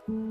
Hello,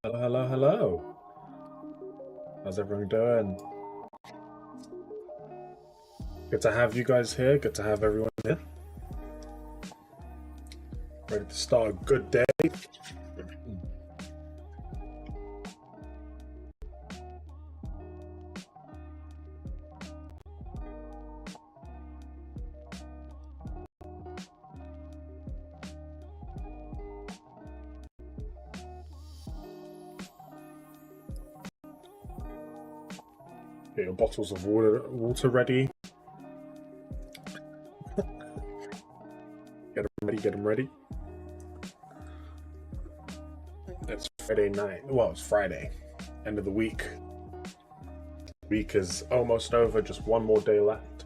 hello, hello. How's everyone doing? Good to have you guys here. Good to have everyone here. Ready to start a good day. Get your bottles of water ready. Get them ready, get them ready. It's Friday night. Well, it's Friday. End of the week. Week is almost over, just one more day left.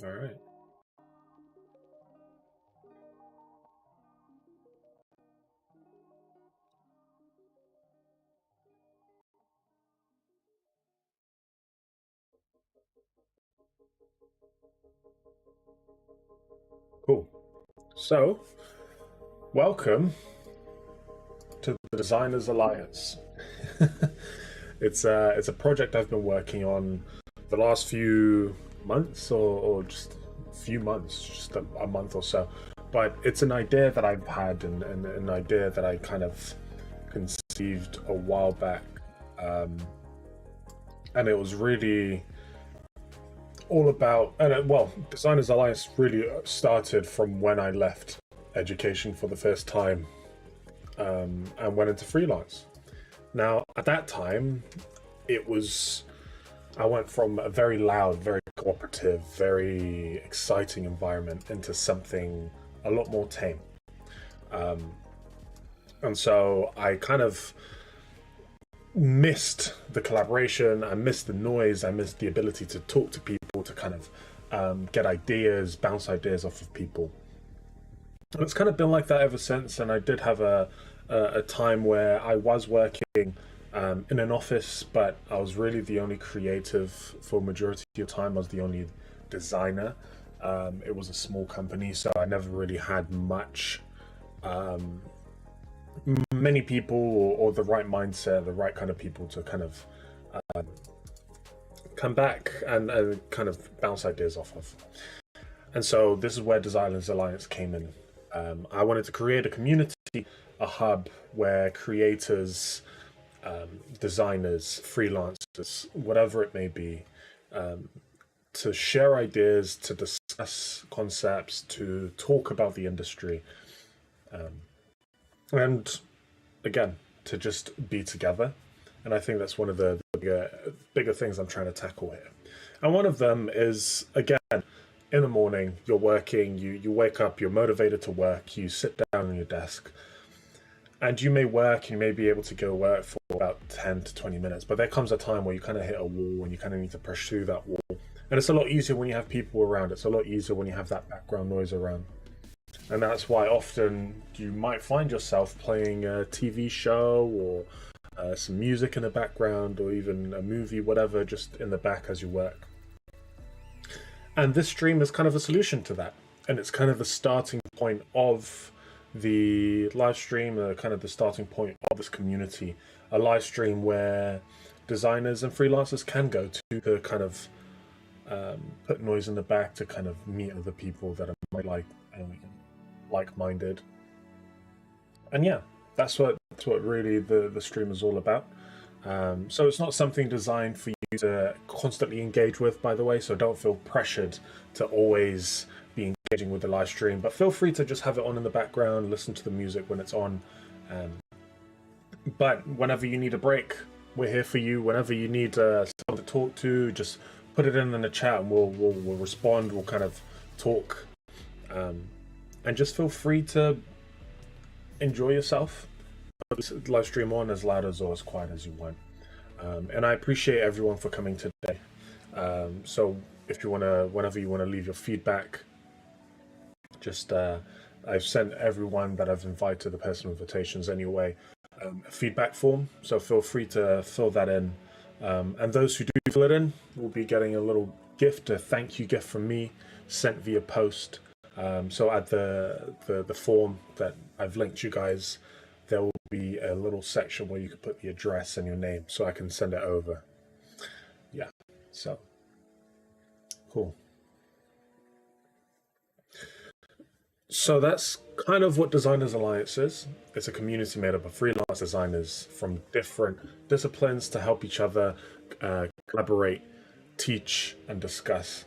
All right. Cool. So, welcome to the Designers Alliance. It's a project I've been working on the last few months, or just a few months, just a month or so. But it's an idea that I've had, and an idea that I kind of conceived a while back, um, and it was really all about. Designers Alliance really started from when I left education for the first time, and went into freelance. Now, at that time, it was I went from a very loud, very cooperative, very exciting environment into something a lot more tame. Um, and so I kind of missed the collaboration, I missed the noise, I missed the ability to talk to people, to kind of get ideas, bounce ideas off of people. And it's kind of been like that ever since. And I did have a time where I was working in an office, but I was really the only creative for majority of the time. I was the only designer. It was a small company, so I never really had um, many people, or the right mindset, the right kind of people to kind of come back and kind of bounce ideas off of. And so this is where Designers Alliance came in. I wanted to create a community, a hub where creators, designers, freelancers, whatever it may be, to share ideas, to discuss concepts, to talk about the industry, and again, to just be together. And I think that's one of the bigger things I'm trying to tackle here. And one of them is, again, in the morning, you're working, you wake up, you're motivated to work, you sit down on your desk, and you may work, you may be able to go work for about 10 to 20 minutes, but there comes a time where you kind of hit a wall and you kind of need to push through that wall. And it's a lot easier when you have people around, it's a lot easier when you have that background noise around. And that's why often you might find yourself playing a TV show, or some music in the background, or even a movie, whatever, just in the back as you work. And this stream is kind of a solution to that. And it's kind of the starting point of the live stream, kind of the starting point of this community. A live stream where designers and freelancers can go to kind of put noise in the back, to kind of meet other people that are like-minded. And yeah, that's what really the stream is all about. So it's not something designed for you to constantly engage with, by the way, so don't feel pressured to always be engaging with the live stream, but feel free to just have it on in the background, listen to the music when it's on. But whenever you need a break, we're here for you. Whenever you need someone to talk to, just put it in the chat, and we'll respond, we'll kind of talk. And just feel free to enjoy yourself. Live stream on as loud as or as quiet as you want. And I appreciate everyone for coming today. So if you whenever you wanna leave your feedback, just I've sent everyone that I've invited the personal invitations anyway, a feedback form. So feel free to fill that in. And those who do fill it in will be getting a little gift, a thank you gift from me, sent via post. So at the form that I've linked you guys, there will be a little section where you can put the address and your name, so I can send it over. Yeah, so cool. So that's kind of what Designers Alliance is. It's a community made up of freelance designers from different disciplines to help each other collaborate, teach, and discuss.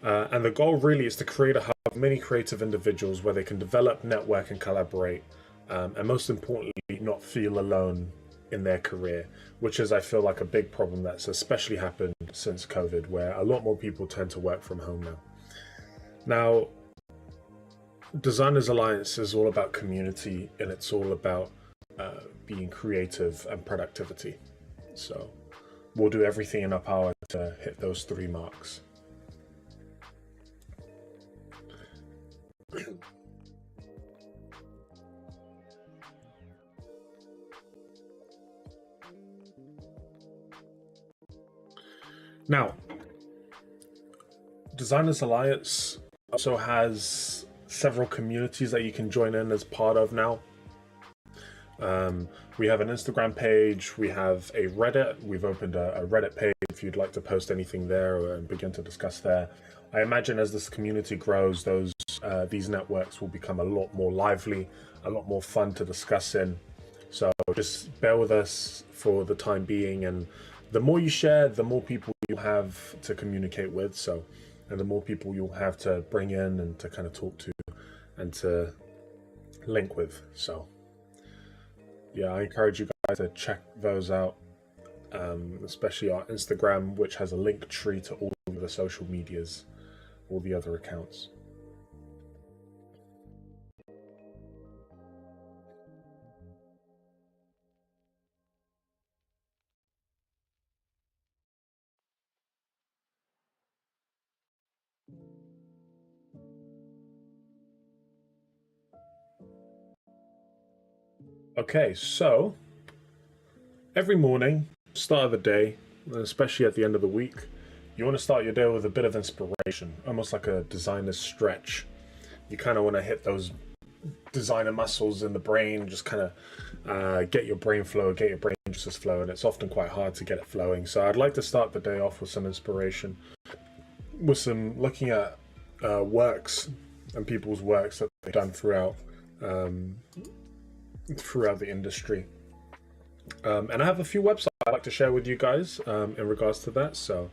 And the goal really is to create a hub of many creative individuals where they can develop, network, and collaborate. And most importantly, not feel alone in their career, which is, I feel like, a big problem that's especially happened since COVID, where a lot more people tend to work from home now. Now, Designers Alliance is all about community, and it's all about being creative and productivity. So we'll do everything in our power to hit those three marks. Now, Designers Alliance also has several communities that you can join in as part of now. We have an Instagram page, we have a Reddit, we've opened a Reddit page if you'd like to post anything there and begin to discuss there. I imagine as this community grows, these networks will become a lot more lively, a lot more fun to discuss in. So just bear with us for the time being, and the more you share, the more people you have to communicate with. And the more people you'll have to bring in and to kind of talk to and to link with. So yeah, I encourage you guys to check those out, especially our Instagram, which has a link tree to all of the social medias, all the other accounts. Okay, so every morning, start of the day, and especially at the end of the week, you want to start your day with a bit of inspiration, almost like a designer's stretch. You kind of want to hit those designer muscles in the brain, just kind of get your brain flow, get your brain juices flowing. It's often quite hard to get it flowing. So I'd like to start the day off with some inspiration, with some looking at works and people's works that they've done throughout the industry. And I have a few websites I'd like to share with you guys in regards to that. So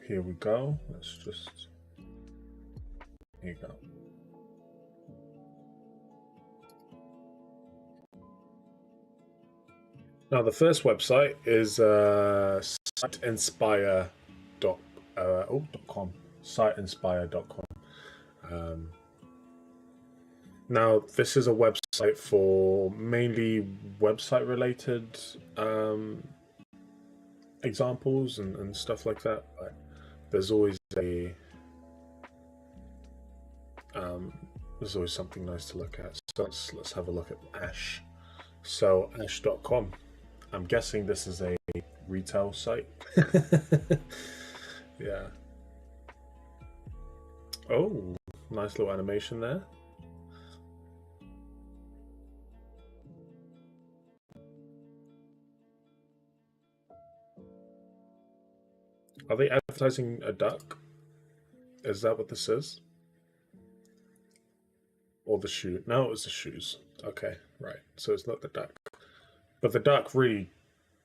here we go. Here you go. Now the first website is siteinspire.com. Siteinspire.com. Now, this is a website for mainly website-related examples and stuff like that. But there's always something nice to look at. So let's have a look at Ash. So ash.com. I'm guessing this is a retail site. Yeah. Oh, nice little animation there. Are they advertising a duck? Is that what this is? Or the shoe? No, it was the shoes. Okay, right. So it's not the duck. But the duck really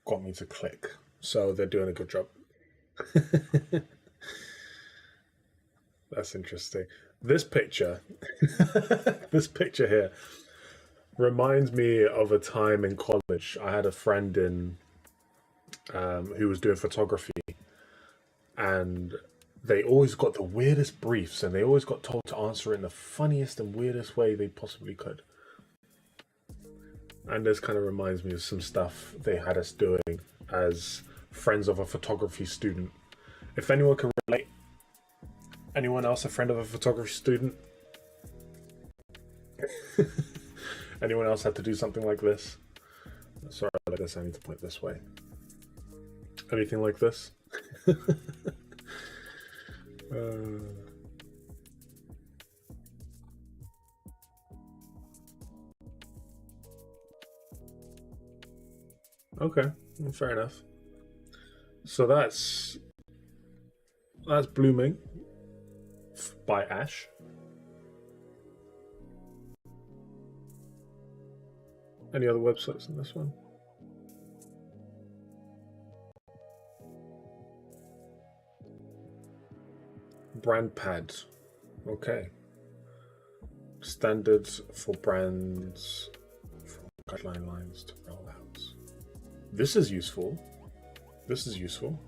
got me to click. So they're doing a good job. That's interesting. This picture, this picture here reminds me of a time in college. I had a friend who was doing photography, and they always got the weirdest briefs, and they always got told to answer in the funniest and weirdest way they possibly could. And this kind of reminds me of some stuff they had us doing as friends of a photography student. If anyone can relate, anyone else a friend of a photography student? Anyone else had to do something like this? Sorry, I guess I need to point this way. Anything like this? Okay, fair enough. So that's Blooming by Ash. Any other websites in this one? Brand pad. Okay. Standards for brands from guideline lines to rollouts. This is useful. This is useful.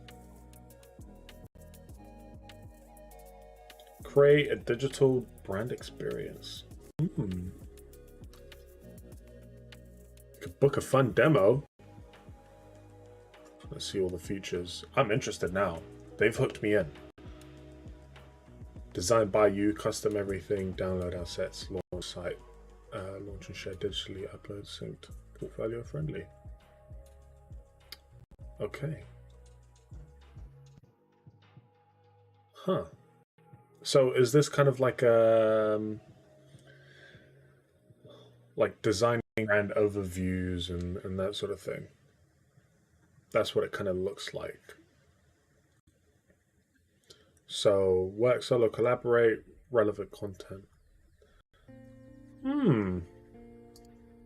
Create a digital brand experience. Could book a fun demo. Let's see all the features. I'm interested now. They've hooked me in. Designed by you, custom everything, download assets, launch site, launch and share digitally, upload synced, portfolio friendly. Okay. Huh. So is this kind of like designing and overviews and that sort of thing? That's what it kind of looks like. So work solo, collaborate, relevant content. Hmm.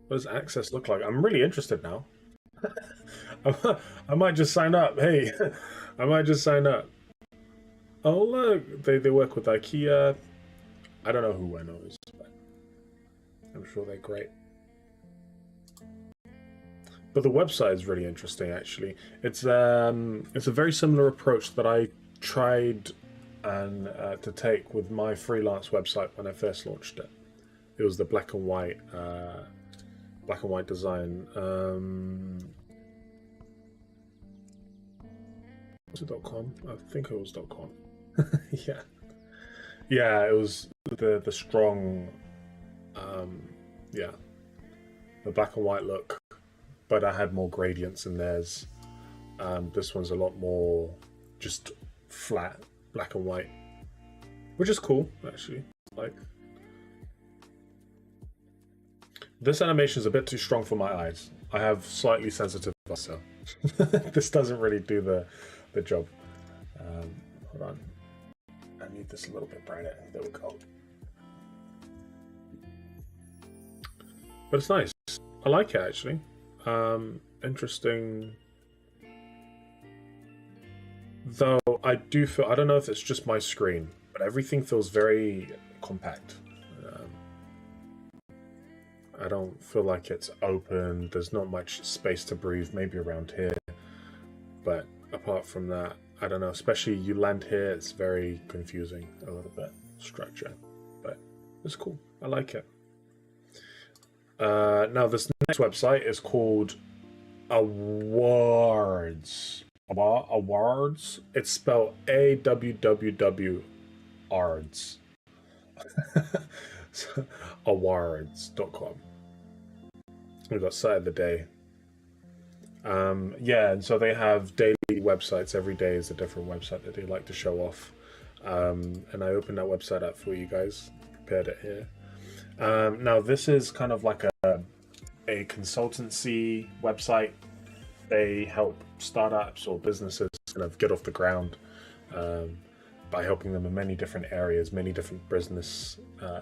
What does access look like? I'm really interested now. I might just sign up. Hey, I might just sign up. Oh look, they work with IKEA. I don't know who Ueno is, but I'm sure they're great. But the website is really interesting, actually. It's a very similar approach that I tried and to take with my freelance website when I first launched it. It was the black and white design. Was it .com? I think it was .com. Yeah, yeah. It was the strong, um, yeah, the black and white look, but I had more gradients in theirs. This one's a lot more just flat, black and white, which is cool actually. Like this animation is a bit too strong for my eyes. I have slightly sensitive eyes, so this doesn't really do the job. Hold on, I need this a little bit brighter. There we go. But it's nice. I like it actually. Interesting. Though I do feel, I don't know if it's just my screen, but everything feels very compact. I don't feel like it's open. There's not much space to breathe, maybe around here. But apart from that, I don't know. Especially you land here, it's very confusing a little bit, structure. But it's cool. I like it. Now, this next website is called Awards. Awards. It's spelled AWWW Ards. Awards.com. We've got site of the day. Yeah, and so they have daily websites. Every day is a different website that they like to show off. And I opened that website up for you guys. Prepared it here. Now, this is kind of like a consultancy website. They help startups or businesses kind of get off the ground by helping them in many different areas, many different business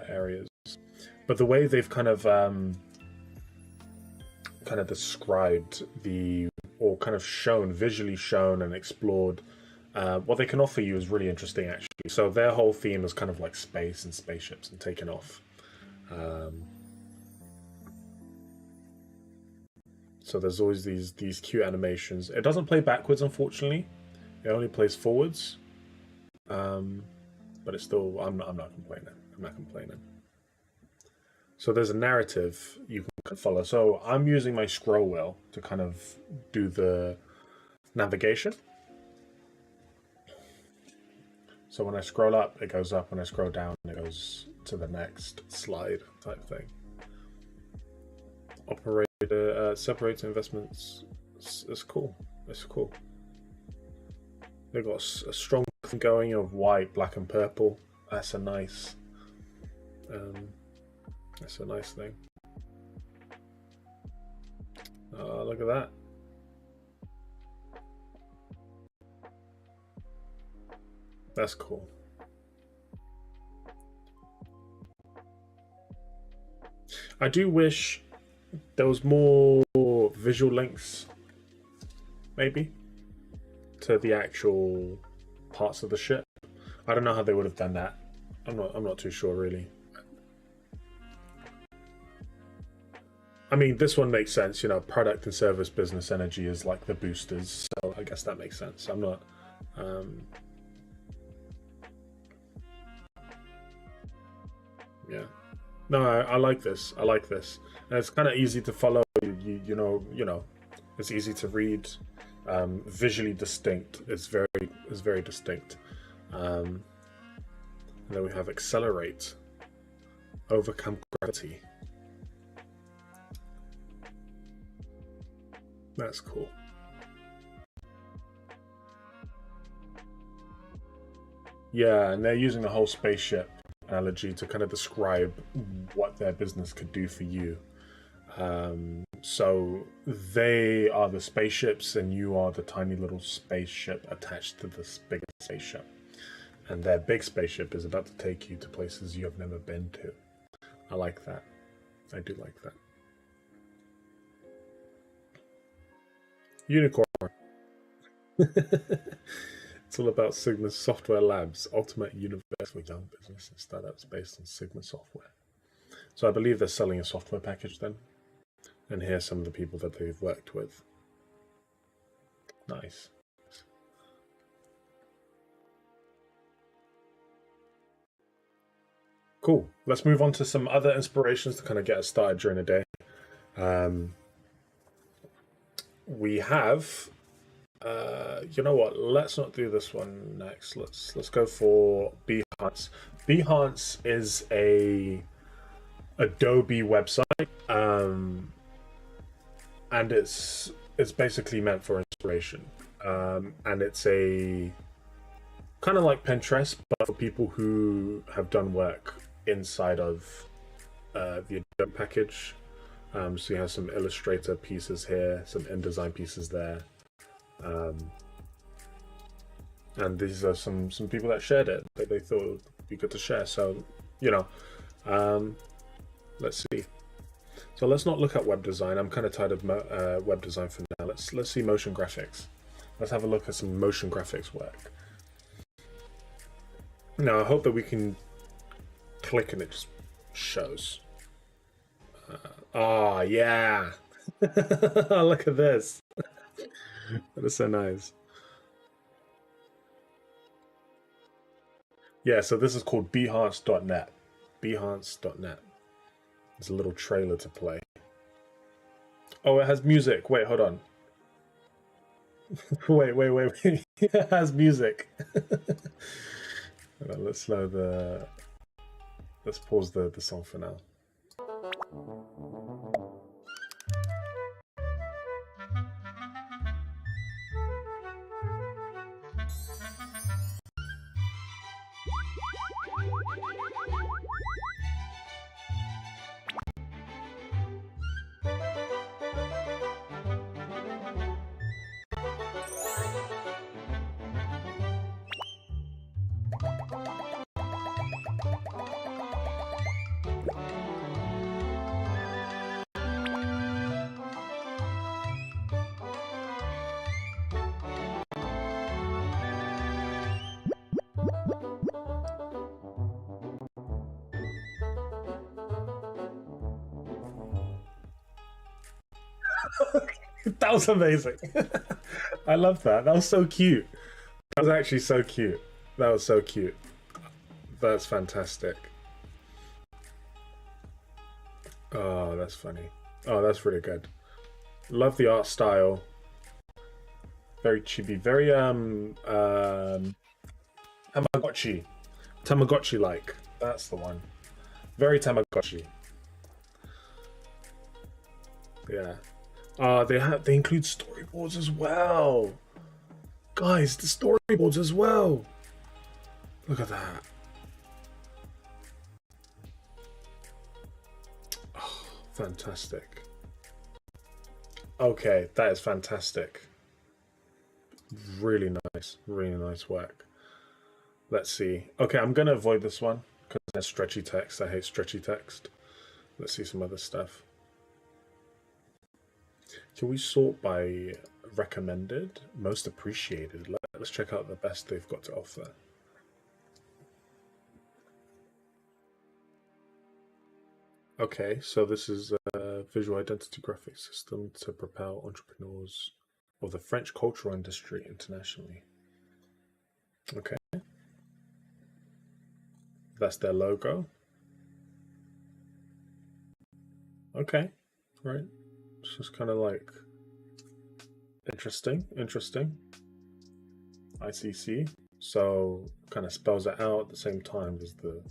areas. But the way they've kind of described or kind of shown, visually shown and explored what they can offer you is really interesting, actually. So their whole theme is kind of like space and spaceships and taking off. So there's always these cute animations. It doesn't play backwards, unfortunately. It only plays forwards. But it's still, I'm not complaining. I'm not complaining. So there's a narrative you can follow. So I'm using my scroll wheel to kind of do the navigation. So when I scroll up, it goes up. When I scroll down, it goes to the next slide type thing. Operator separates investments. It's cool. It's cool. They've got a strong thing going of white, black, and purple. That's a nice. That's a nice thing. Look at that. That's cool. I do wish there was more visual links, maybe, to the actual parts of the ship. I don't know how they would have done that. I'm not too sure really. I mean, this one makes sense, you know, product and service business energy is like the boosters, so I guess that makes sense. I'm not yeah. No, I like this. I like this. And it's kind of easy to follow. You know, it's easy to read. Visually distinct. It's very distinct. And then we have accelerate, overcome gravity. That's cool. Yeah, and they're using the whole spaceship analogy to kind of describe what their business could do for you. So they are the spaceships, and you are the tiny little spaceship attached to this big spaceship. And their big spaceship is about to take you to places you have never been to. I like that. I do like that. Unicorn. It's all about Sigma Software Labs, ultimate universe for young business and startups based on Sigma software. So I believe they're selling a software package then. And here's some of the people that they've worked with. Nice. Cool. Let's move on to some other inspirations to kind of get us started during the day. We have, you know what? Let's not do this one next. Let's go for Behance. Behance is a Adobe website, and it's basically meant for inspiration, and it's a kind of like Pinterest, but for people who have done work inside of the Adobe package. So you have some Illustrator pieces here, some InDesign pieces there, and these are some people that shared it that they thought would be good to share. So you know, let's see. So let's not look at web design. I'm kind of tired of web design for now. Let's see motion graphics. Let's have a look at some motion graphics work. Now I hope that we can click and it just shows. Oh yeah. Look at this. That is so nice. Yeah, so this is called Behance.net. Behance.net. There's a little trailer to play. Oh, it has music. Wait, hold on. wait. It has music. On, let's slow the. Let's pause the song for now. That was amazing. I love that. That was so cute. That was actually so cute. That was so cute. That's fantastic. Oh, that's funny. Oh, that's really good. Love the art style. Very chibi. Very Tamagotchi. Tamagotchi like. That's the one. Very Tamagotchi. Yeah. They include storyboards as well. Guys, the storyboards as well. Look at that. Oh, fantastic. Okay, that is fantastic. Really nice work. Let's see. Okay, I'm gonna avoid this one because there's stretchy text. I hate stretchy text. Let's see some other stuff. Can we sort by recommended, most appreciated? Let's check out the best they've got to offer. Okay, so this is a visual identity graphic system to propel entrepreneurs of the French cultural industry internationally. Okay. That's their logo. Okay, right. It's just kind of like interesting. ICC. So kind of spells it out at the same time as the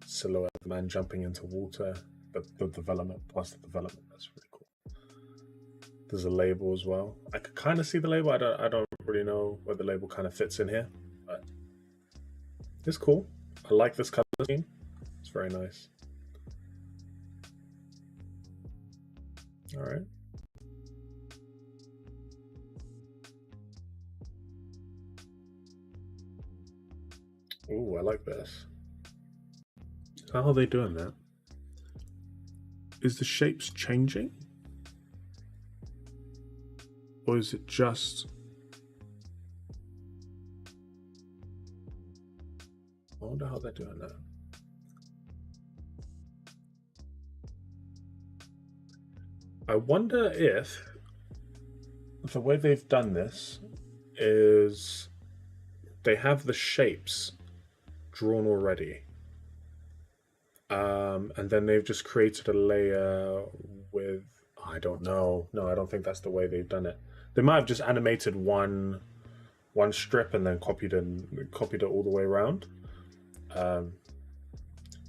silhouette of the man jumping into water, but the development plus the development. That's really cool. There's a label as well. I could kind of see the label. I don't really know where the label kind of fits in here, but It's cool. I like this color scheme. It's very nice. All right. Ooh, I like this. How are they doing that? Is the shapes changing? Or is it just... I wonder how they're doing that. I wonder if the way they've done this is they have the shapes drawn already. And then they've just created a layer with... I don't know. No, I don't think that's the way they've done it. They might have just animated one strip and then copied it all the way around. But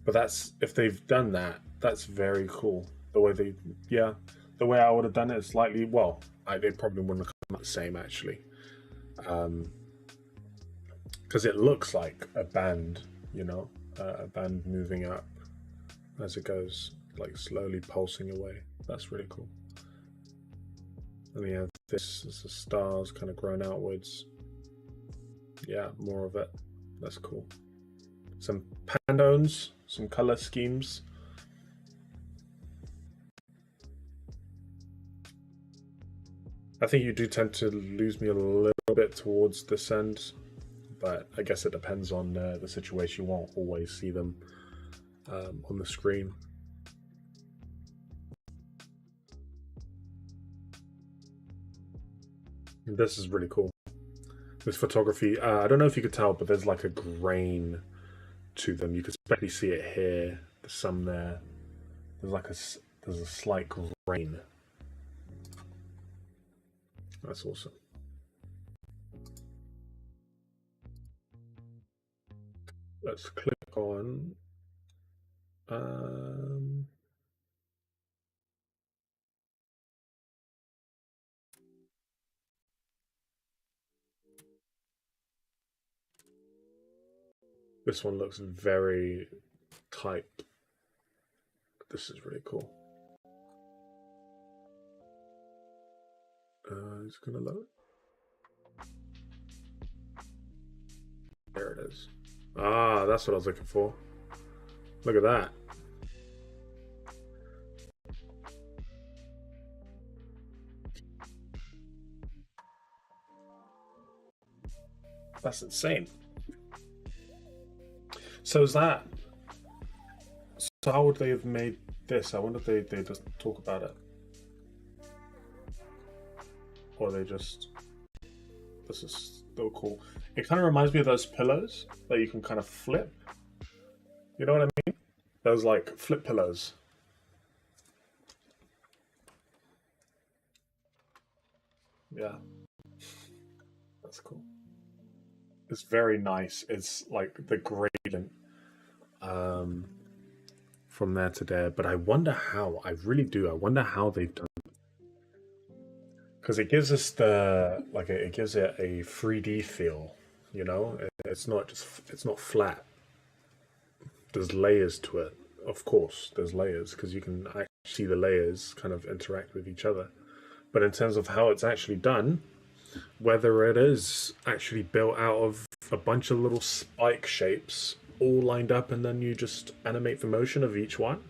that's, if they've done that, that's very cool. The way they, yeah, the way I would have done it is slightly, well, they probably wouldn't have come out the same actually, because it looks like a band, you know, a band moving up as it goes, like slowly pulsing away. That's really cool. And we have this as the stars kind of grown outwards. Yeah, more of it. That's cool. Some pantones, some color schemes. I think you do tend to lose me a little bit towards this end, but I guess it depends on the situation. You won't always see them on the screen. This is really cool. This photography, I don't know if you could tell, but there's like a grain to them. You can especially see it here. There's some there. There's a slight grain. That's awesome. Let's click on this one looks very tight. This is really cool. It's gonna load. There it is. Ah, that's what I was looking for. Look at that. That's insane. So is that... So how would they have made this? I wonder if they just talk about it. Or they just... This is still cool. It kind of reminds me of those pillows that you can kind of flip. You know what I mean? Those like flip pillows. Yeah. That's cool. It's very nice. It's like the gradient from there to there. But I wonder how. I really do. I wonder how they've done it. Because it gives us the like it gives it a 3D feel. You know, it's not flat. There's layers to it. Of course, there's layers because you can actually see the layers kind of interact with each other. But in terms of how it's actually done, whether it is actually built out of a bunch of little spike shapes all lined up and then you just animate the motion of each one,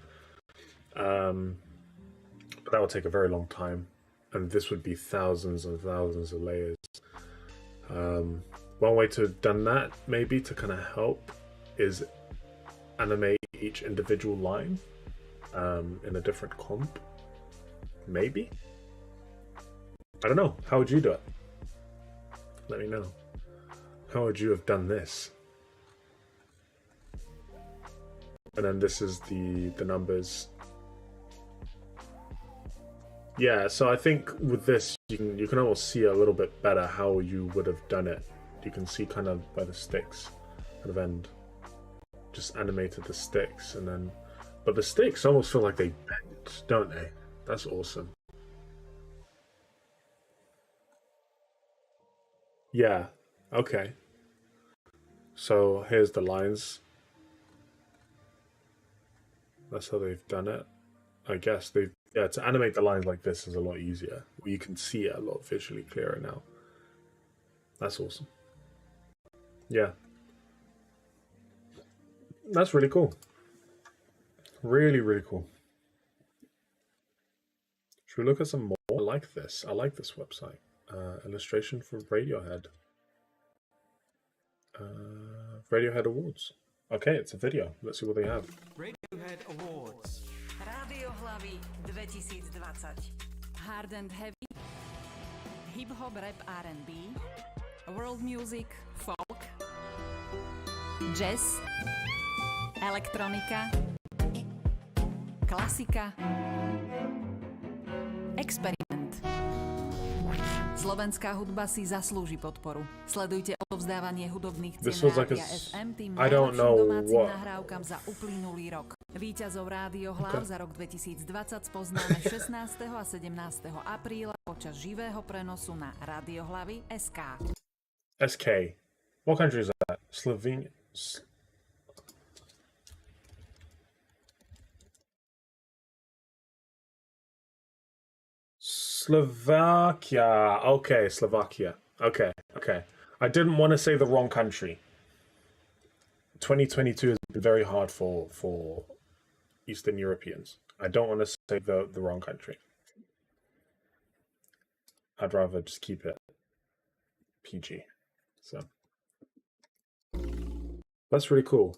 but that would take a very long time, and this would be thousands and thousands of layers. One way to have done that, maybe to kind of help, is animate each individual line in a different comp. Maybe? I don't know. How would you do it? Let me know. How would you have done this? And then this is the numbers. Yeah, so I think with this you can almost see a little bit better how you would have done it. You can see kind of by the sticks kind of end. Just animated the sticks and then, but the sticks almost feel like they bent, don't they? That's awesome. Yeah. Okay. So here's the lines. That's how they've done it. I guess they've, yeah, to animate the lines like this is a lot easier. You can see it a lot visually clearer now. That's awesome. Yeah. That's really cool. Really, really cool. Should we look at some more? I like this. I like this website. Illustration for Radiohead. Radiohead Awards. Okay, it's a video. Let's see what they have. Radiohead Awards. Rádio Hlavy 2020. Hard and heavy, hip-hop, rap, R&B, world music, folk, jazz, elektronika, klasika, experiment. Slovenská hudba si zaslúži podporu. Sledujte odovzdávanie hudobných cien Rádia FM tým najlepším domácim nahrávkam za uplynulý rok. Víťazov Rádio Hlav za rok 2020 spoznáme 16. a 17. apríla počas živého prenosu na Radiohlavy SK. SK. What country is that? Slovenia. Slovakia. Okay, Slovakia. Okay, okay. I didn't want to say the wrong country. 2022 has been very hard for Eastern Europeans. I don't want to say the wrong country. I'd rather just keep it PG. So that's really cool.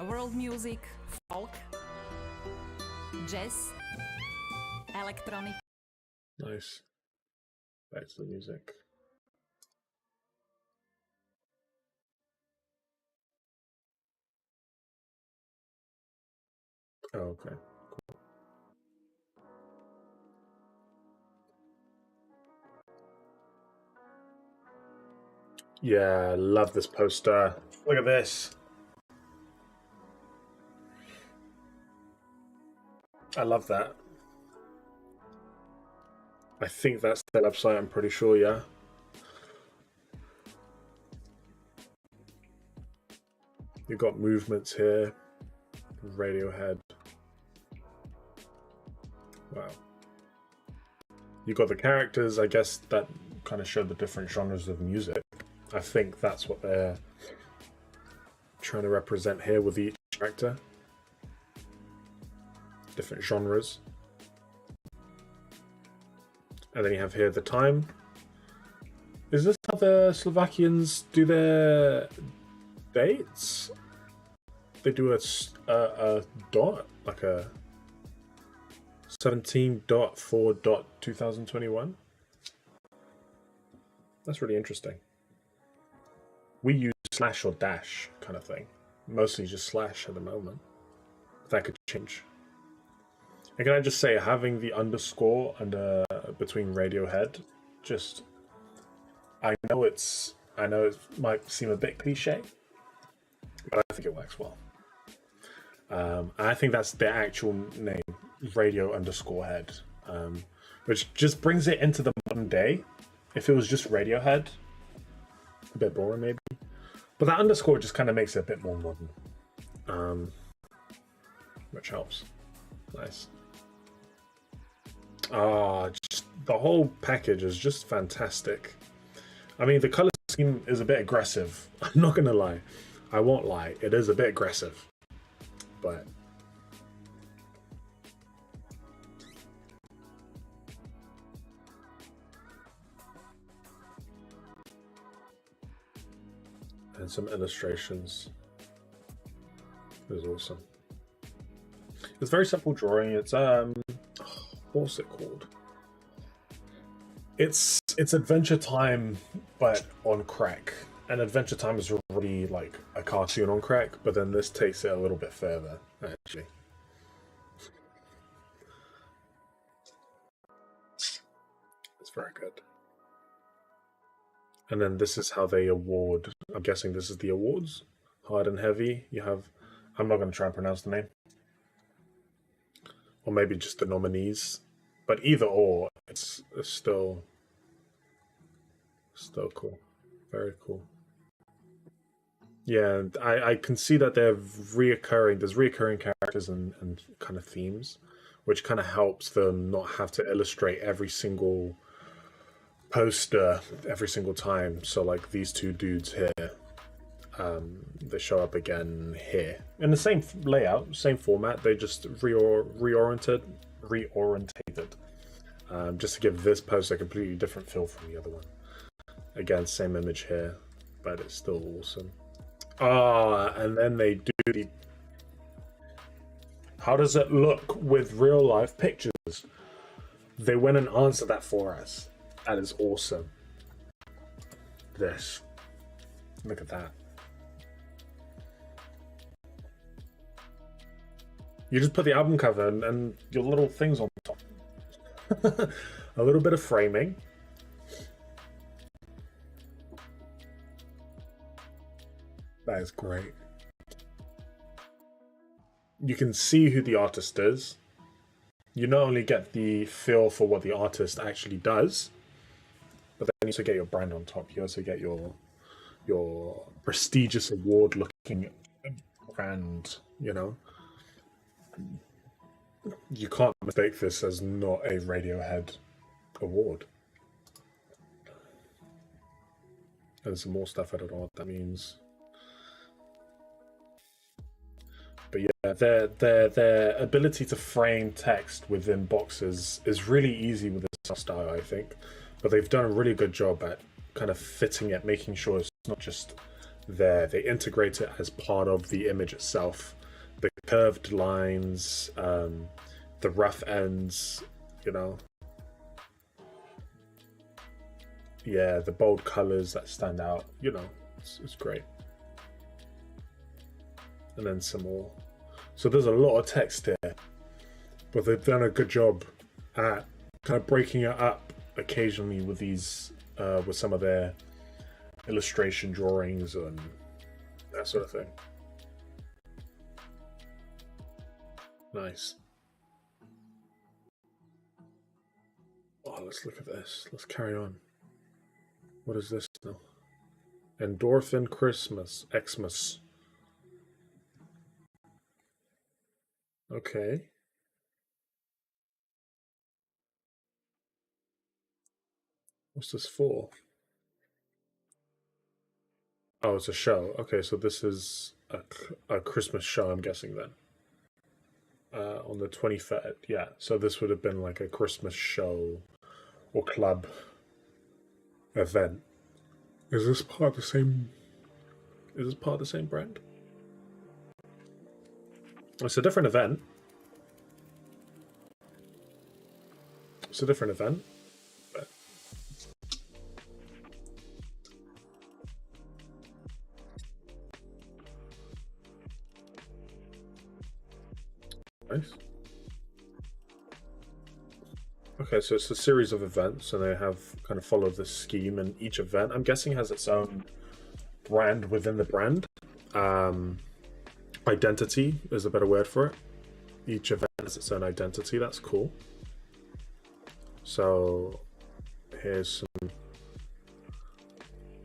World music, folk, jazz, electronic. Nice. Back to the music. Oh, okay. Cool. Yeah, love this poster. Look at this. I love that. I think that's their website, I'm pretty sure, yeah. You've got movements here. Radiohead. Wow. You've got the characters, I guess, that kind of show the different genres of music. I think that's what they're trying to represent here with each character. Different genres. And then you have here the time. Is this how the Slovakians do their dates? They do a dot, like a 17.4.2021. That's really interesting. We use slash or dash kind of thing. Mostly just slash at the moment. That could change. And can I just say, having the underscore under between Radiohead, just I know it might seem a bit cliche, but I think it works well. I think that's the actual name, Radio underscore head, which just brings it into the modern day. If it was just Radiohead, a bit boring maybe, but that underscore just kind of makes it a bit more modern, which helps. Nice. Just the whole package is just fantastic. I mean, the color scheme is a bit aggressive. I'm not gonna lie. I won't lie. It is a bit aggressive. But and some illustrations. It was awesome. It's very simple drawing. It's what's it called? It's Adventure Time, but on crack. And Adventure Time is already like a cartoon on crack, but then this takes it a little bit further, actually. It's very good. And then this is how they award. I'm guessing this is the awards. Hard and heavy. You have. I'm not going to try and pronounce the name. Or maybe just the nominees. But either or, it's still cool. Very cool. Yeah, I can see that there's reoccurring characters and kind of themes, which kind of helps them not have to illustrate every single poster every single time. So like these two dudes here, they show up again here in the same layout, same format. They just reorientated, just to give this poster a completely different feel from the other one. Again, same image here, but it's still awesome. Ah, and then they do the. How does it look with real life pictures? They went and answered that for us. That is awesome. This. Look at that. You just put the album cover and your little things on top. A little bit of framing. That is great. You can see who the artist is. You not only get the feel for what the artist actually does, but then you also get your brand on top. You also get your prestigious award looking brand, you know. You can't mistake this as not a Radiohead award. And some more stuff, I don't know what that means. But yeah, their ability to frame text within boxes is really easy with this style, I think. But they've done a really good job at kind of fitting it, making sure it's not just there. They integrate it as part of the image itself. The curved lines, the rough ends, you know. Yeah, the bold colors that stand out, you know, it's great. And then some more. So there's a lot of text here, but they've done a good job at kind of breaking it up occasionally with these, with some of their illustration drawings and that sort of thing. Nice. Oh, let's look at this. Let's carry on. What is this now? Endorphin Christmas. Xmas. Okay. What's this for? Oh, it's a show. Okay, so this is a Christmas show, I'm guessing then. On the 23rd, yeah. So this would have been like a Christmas show or club event. Is this part of the same? Is this part of the same brand? It's a different event. It's a different event. But... Nice. Okay, so it's a series of events, and they have kind of followed this scheme, and each event, I'm guessing, has its own brand within the brand. Identity is a better word for it. Each event has its own identity. That's cool. So here's some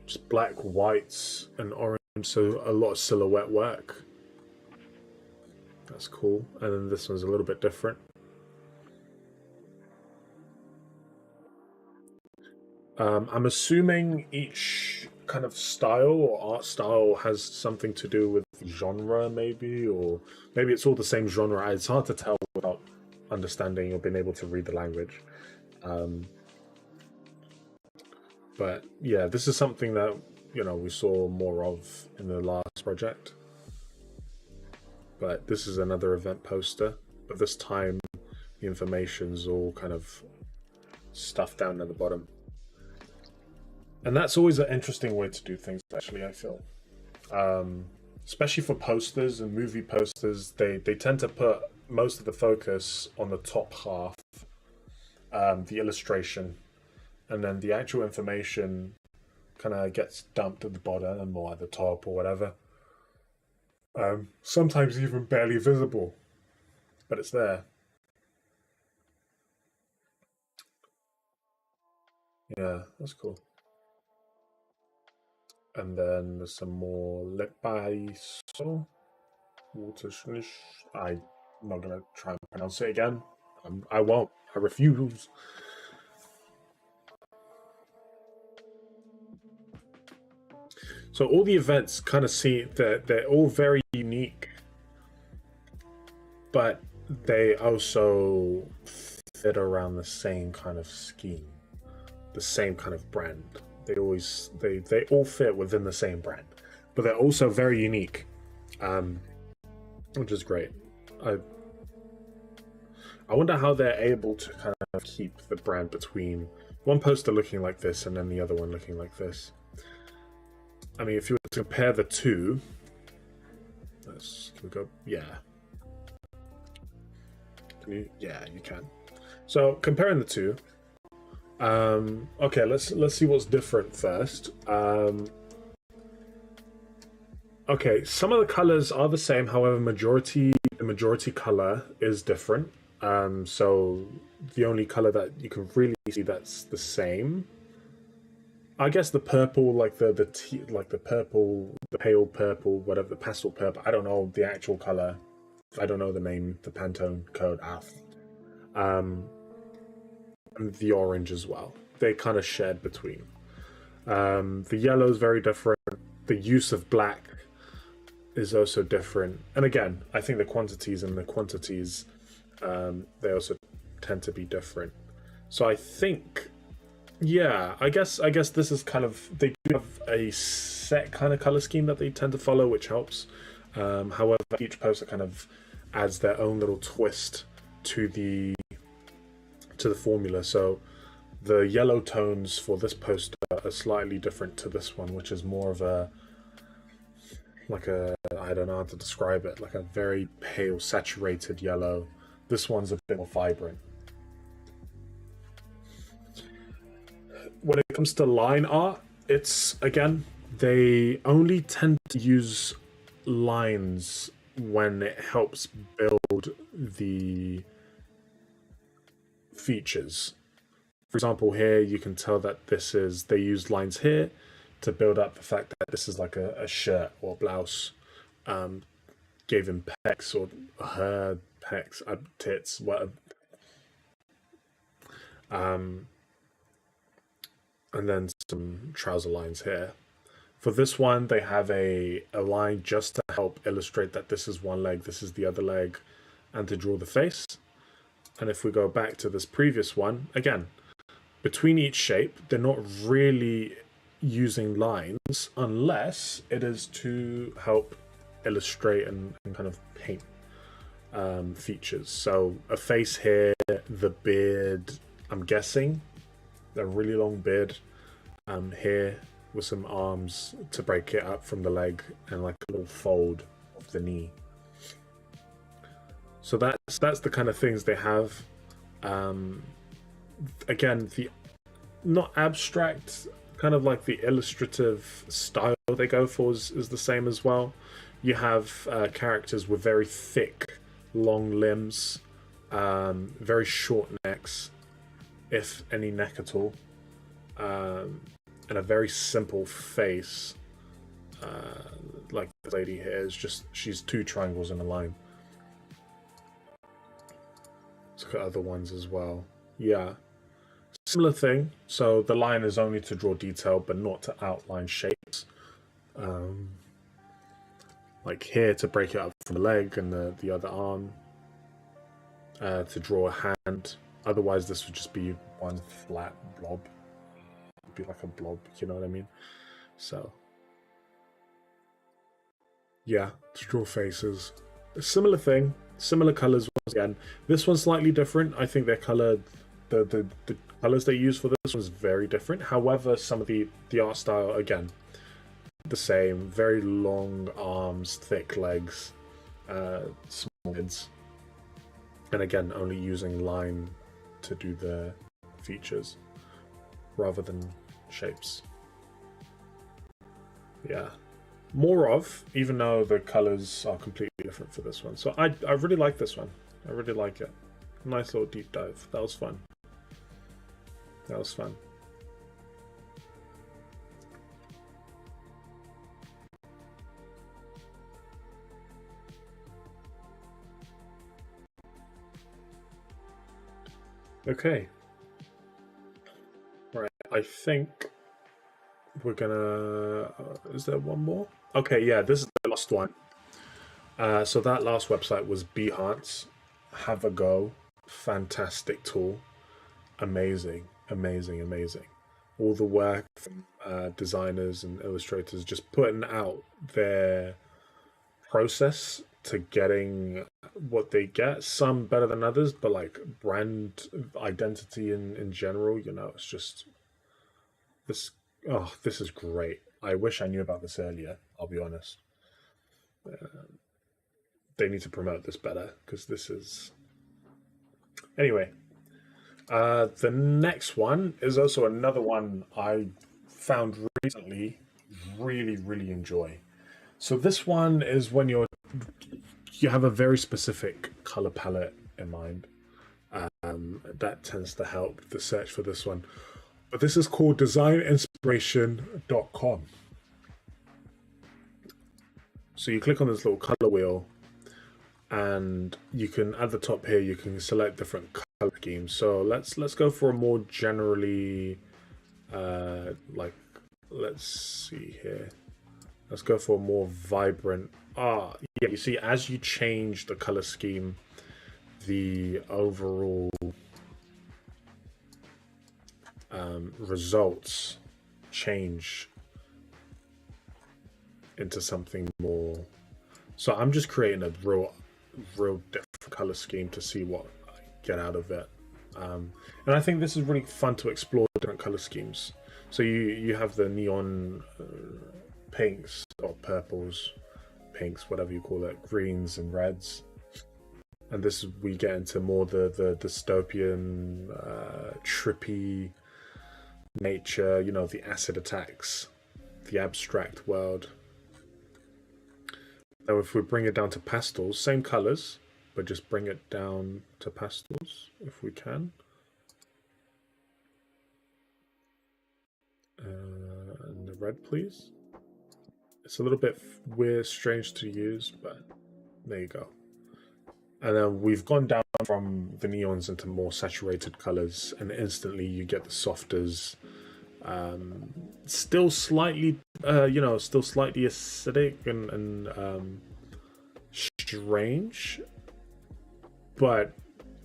just black, whites, and orange. So a lot of silhouette work. That's cool. And then this one's a little bit different. I'm assuming each kind of style or art style has something to do with genre, maybe, or maybe it's all the same genre. It's hard to tell without understanding or being able to read the language. But yeah, this is something that, you know, we saw more of in the last project. But this is another event poster, but this time the information's all kind of stuffed down at the bottom. And that's always an interesting way to do things, actually, I feel. Especially for posters and movie posters, they tend to put most of the focus on the top half, the illustration, and then the actual information kind of gets dumped at the bottom or at the top or whatever. Sometimes even barely visible, but it's there. Yeah, that's cool. And then there's some more Lepaiso. I'm not going to try and pronounce it again. I won't. I refuse. So all the events kind of see that they're all very unique, but they also fit around the same kind of scheme, the same kind of brand. They all fit within the same brand, but they're also very unique, which is great. I wonder how they're able to kind of keep the brand between one poster looking like this and then the other one looking like this. I mean, if you were to compare the two, can we go? Yeah. Yeah, you can. So comparing the two. Okay, let's see what's different first. Okay, some of the colors are the same, however, the majority color is different. So the only color that you can really see that's the same, I guess the purple, like the purple, the pale purple, whatever, the pastel purple. I don't know the actual color. I don't know the name, the Pantone code. And the orange as well. They kind of shared between. The yellow is very different. The use of black is also different. And again, I think the quantities they also tend to be different. So I think, yeah, I guess this is kind of, they do have a set kind of color scheme that they tend to follow, which helps. However, each poster kind of adds their own little twist to the formula. So the yellow tones for this poster are slightly different to this one, which is more of a, I don't know how to describe it, like a very pale, saturated yellow. This one's a bit more vibrant. When it comes to line art, it's, again, they only tend to use lines when it helps build the features. For example, here you can tell that they use lines here to build up the fact that this is like a shirt or blouse. Gave him pecs or her pecs, tits, whatever. And then some trouser lines here. For this one, they have a line just to help illustrate that this is one leg, this is the other leg, and to draw the face. And if we go back to this previous one, again, between each shape, they're not really using lines unless it is to help illustrate and kind of paint features. So a face here, the beard, I'm guessing, a really long beard here with some arms to break it up from the leg and like a little fold of the knee. So that's the kind of things they have. Again, the not abstract, kind of like the illustrative style they go for is the same as well. You have characters with very thick, long limbs, very short necks, if any neck at all, and a very simple face. Like the lady here is she's two triangles in a line. Let's look at other ones as well. Yeah. Similar thing. So the line is only to draw detail, but not to outline shapes. Like here to break it up from the leg and the other arm. To draw a hand. Otherwise, this would just be one flat blob. It'd be like a blob, you know what I mean? So, yeah, to draw faces. A similar thing. Similar colors once again. This one's slightly different. I think their color, the colors they use for this one's very different. However, some of the art style, again, the same. Very long arms, thick legs, small heads, and again, only using line to do the features rather than shapes. Yeah. More of, even though the colors are completely different for this one. So I really like this one. I really like it. Nice little deep dive. That was fun. That was fun. Okay. Right. I think we're gonna. Is there one more? Okay. Yeah. This is the last one. So that last website was Behance. Have a go. Fantastic tool. Amazing. Amazing. Amazing. All the work from designers and illustrators just putting out their process to getting what they get. Some better than others, but like brand identity in general, you know, it's just this. Oh, this is great. I wish I knew about this earlier. I'll be honest. They need to promote this better because this is. Anyway, the next one is also another one I found recently. Really, really enjoy. So this one is when you have a very specific color palette in mind. That tends to help the search for this one. But this is called designinspiration.com. So you click on this little color wheel, and you can, at the top here, you can select different color schemes. So let's go for a more generally, let's see here. Let's go for a more vibrant. Yeah, you see, as you change the color scheme, the overall results change into something more. So I'm just creating a real different color scheme to see what I get out of it. And I think this is really fun to explore different color schemes. So you have the neon pinks or purples, pinks, whatever you call it, greens and reds. And this, we get into more the dystopian, trippy nature, you know, the acid attacks, the abstract world. Now, if we bring it down to pastels, same colors, but just bring it down to pastels if we can. And the red, please. It's a little bit weird, strange to use, but there you go. And then we've gone down from the neons into more saturated colors, and instantly you get the softers. Still slightly, still slightly acidic and strange, but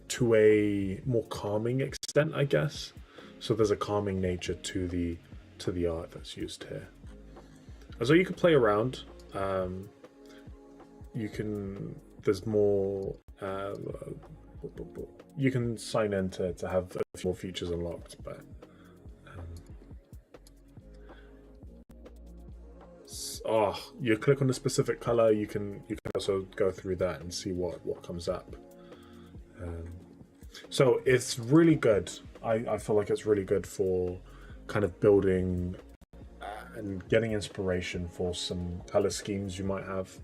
to a more calming extent, I guess. So there's a calming nature to the art that's used here. And so you can play around. There's more. You can sign in to have a few more features unlocked, but. You click on a specific color. You can also go through that and see what comes up. So it's really good. I feel like it's really good for kind of building and getting inspiration for some color schemes you might have.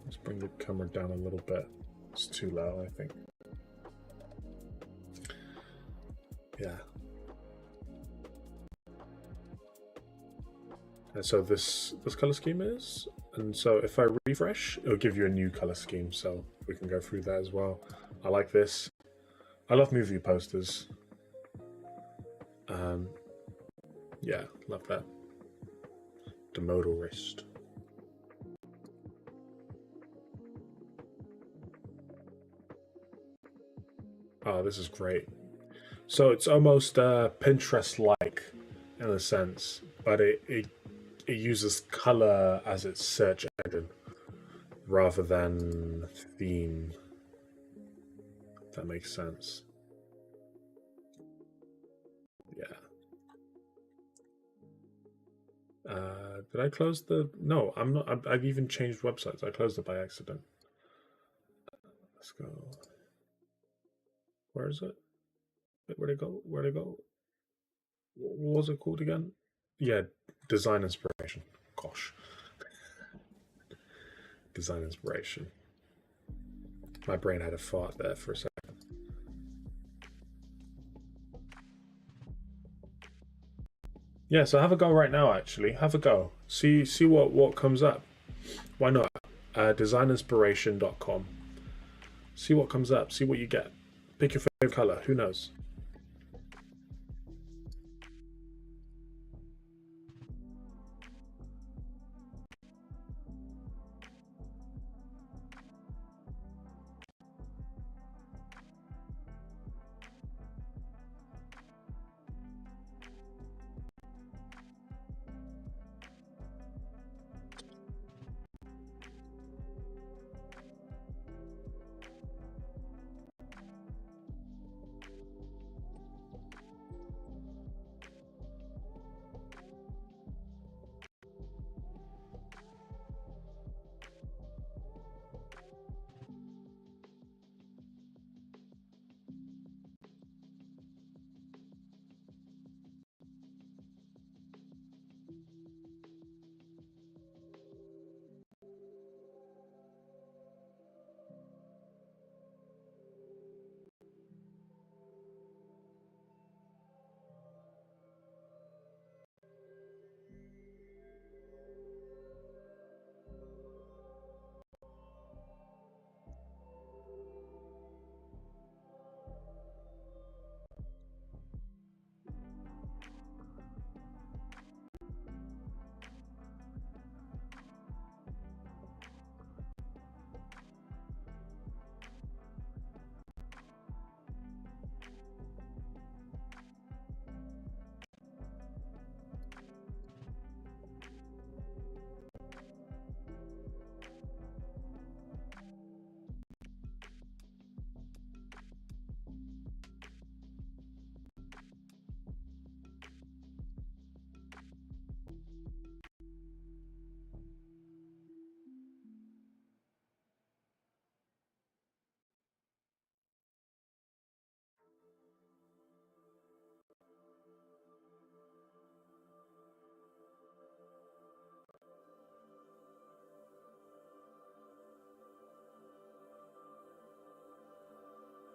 Let's bring the camera down a little bit. It's too low, I think. Yeah. And so this color scheme is, and so if I refresh, it'll give you a new color scheme. So we can go through that as well. I like this. I love movie posters. Yeah, love that. The modal wrist. Oh, this is great. So it's almost Pinterest-like in a sense, but it uses color as its search engine rather than theme. If that makes sense. Yeah. Did I close the? No, I'm not. I've even changed websites. I closed it by accident. Let's go. Where is it? Where'd it go? Where'd it go? What was it called again? Yeah, design inspiration. Gosh. Design inspiration. My brain had a fart there for a second. Yeah, so have a go right now, actually. Have a go. See what comes up. Why not? Designinspiration.com. See what comes up. See what you get. Pick your favorite color. Who knows?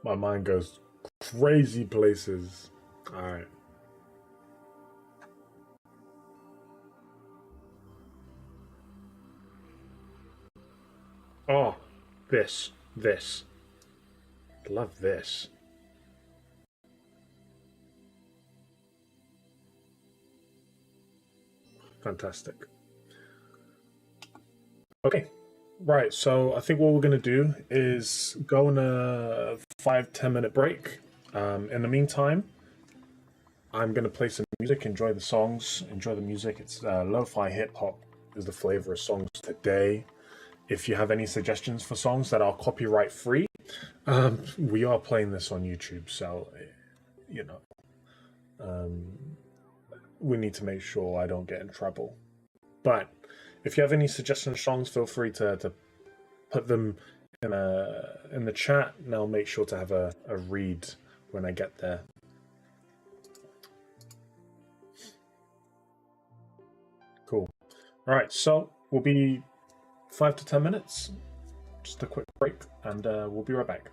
My mind goes crazy places. All right. Oh, this. Love this. Fantastic. Okay. Right, so I think what we're going to do is go on a 5-10 minute break. In the meantime, I'm going to play some music, enjoy the songs, enjoy the music. It's lo-fi hip-hop is the flavor of songs today. If you have any suggestions for songs that are copyright free, we are playing this on YouTube, so, you know, we need to make sure I don't get in trouble. But if you have any suggestions for songs, feel free to put them in the chat, and I'll make sure to have a read when I get there. Cool. All right, so we'll be 5 to 10 minutes, just a quick break, and we'll be right back.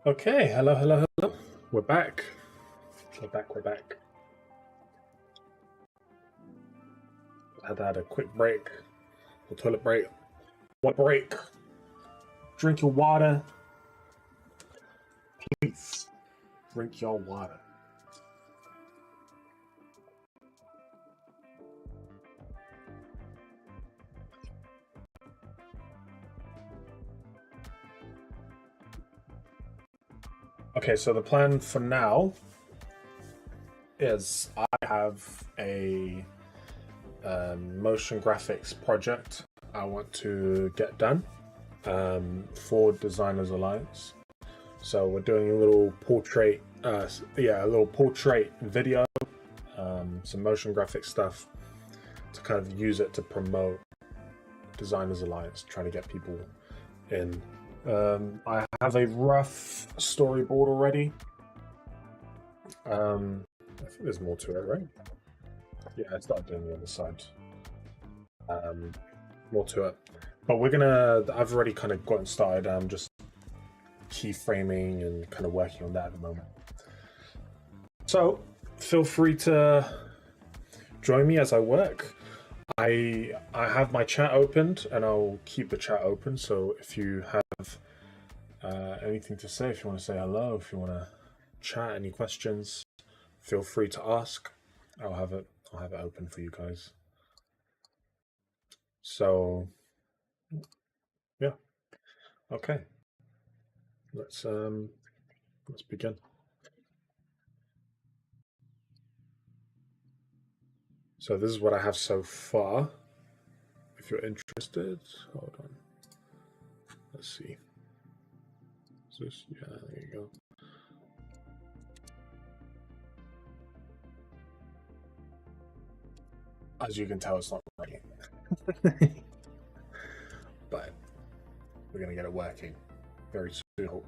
Okay, hello, hello, hello. We're back. We're back. I had a quick break, a toilet break. What break? Drink your water. Please, drink your water. Okay, so the plan for now is I have a motion graphics project I want to get done for Designers Alliance. So we're doing a little portrait, a little portrait video, some motion graphic stuff to kind of use it to promote Designers Alliance, trying to get people in. I have a rough storyboard already. I think there's more to it, right? Yeah, I started doing the other side. More to it, but I've already kind of gotten started. I'm just keyframing and kind of working on that at the moment. So feel free to join me as I work. I have my chat opened, and I'll keep the chat open. So if you have anything to say, if you want to say hello, if you want to chat, any questions, feel free to ask. I'll have it open for you guys. So yeah, okay. Let's begin. So this is what I have so far. If you're interested, hold on. Let's see. Is this? Yeah, there you go. As you can tell, it's not working. But we're gonna get it working very soon. Hope.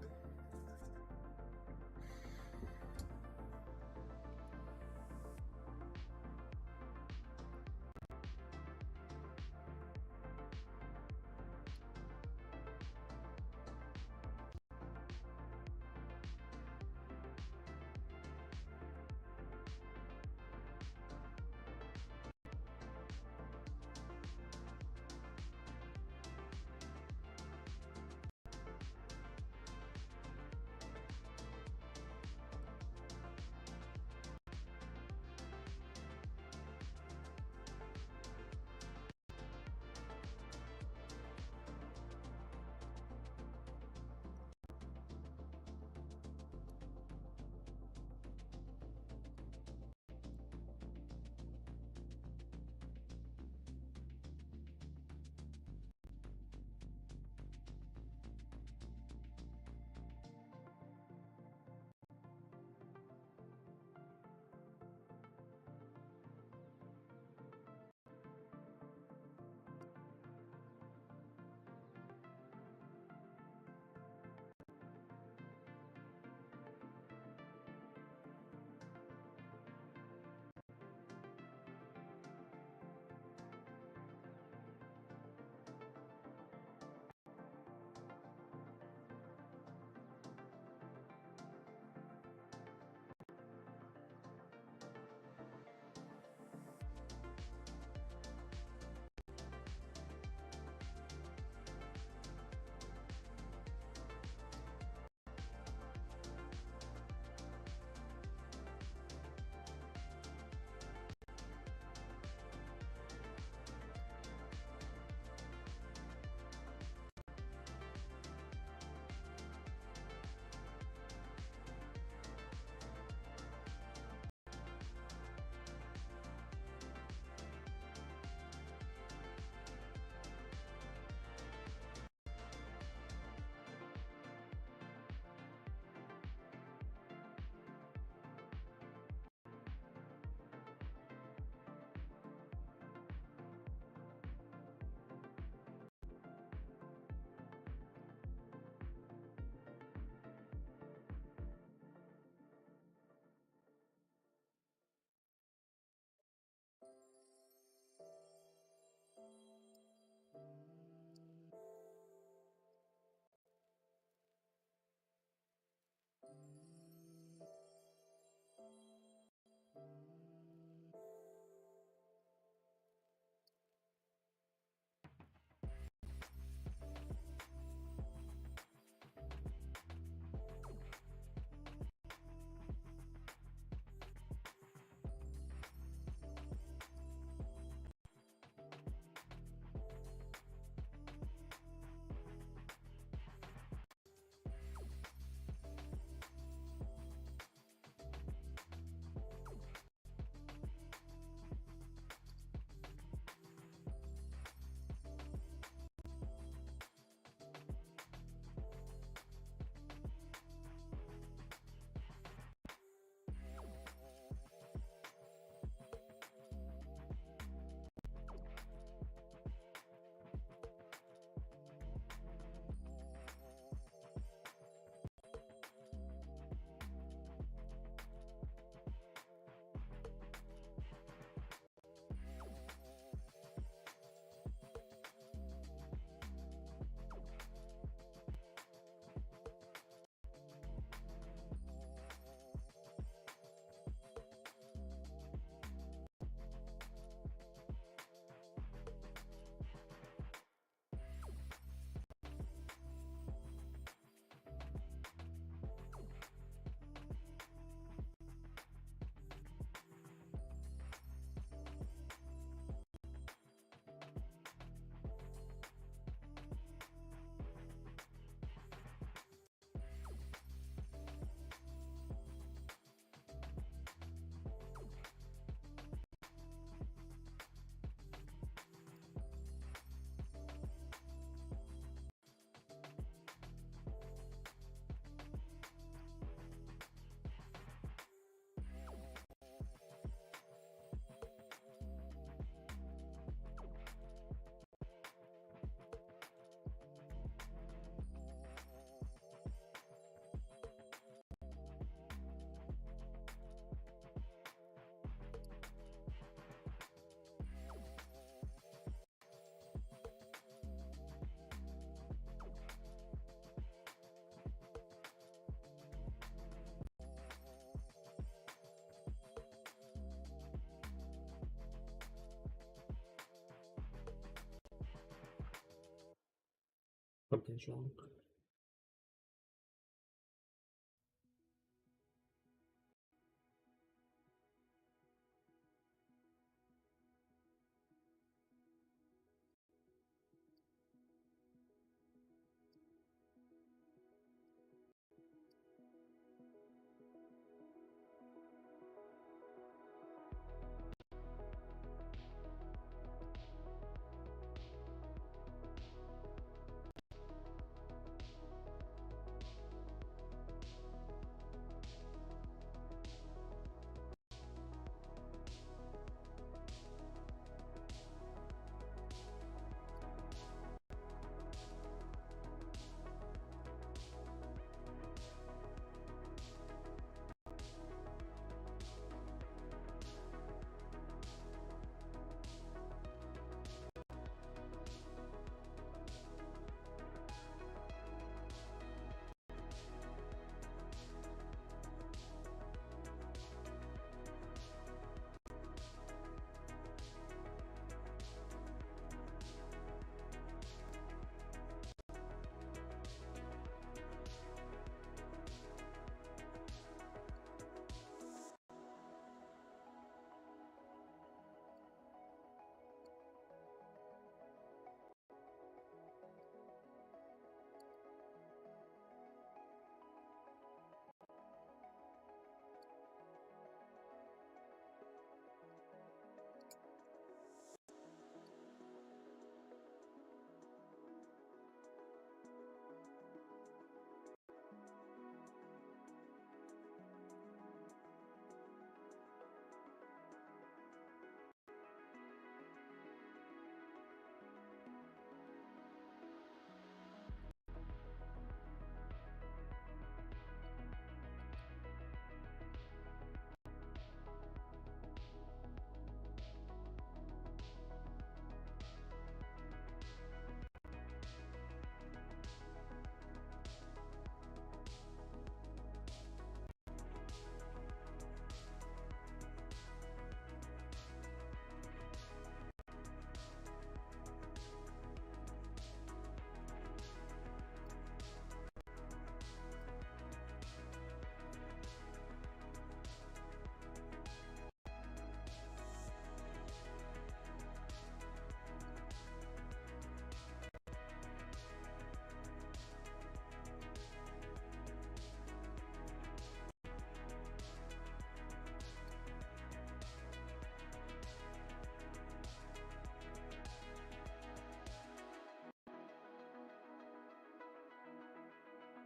Something's wrong.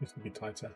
Needs to be tighter.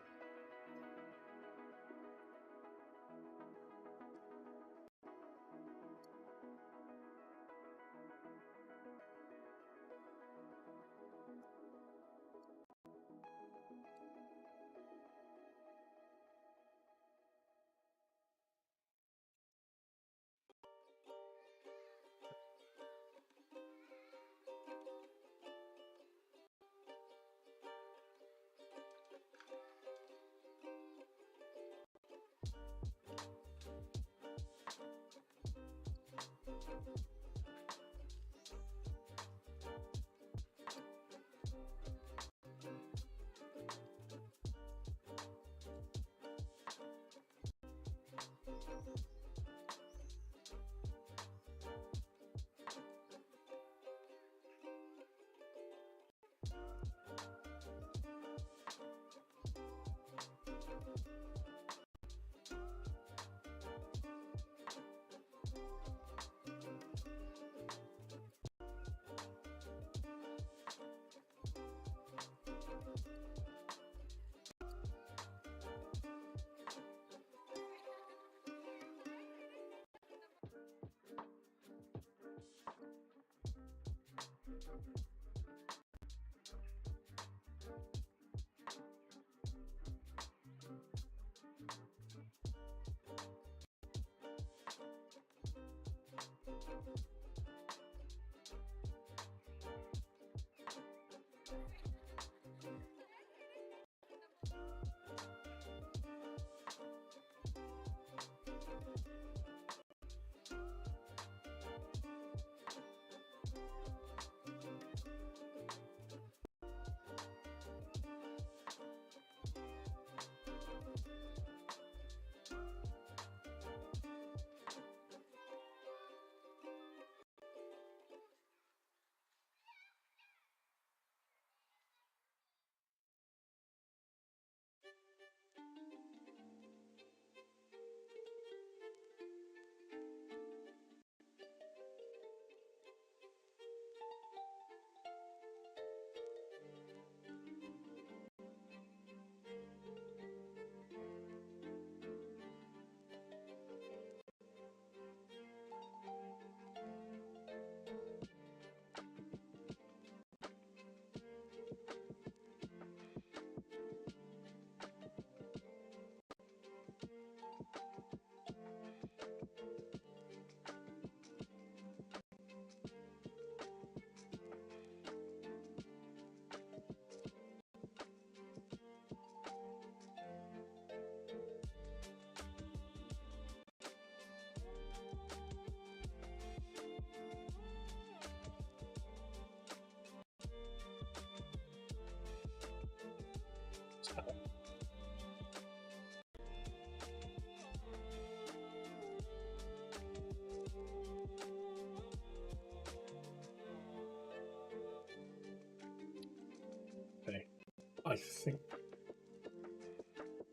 I think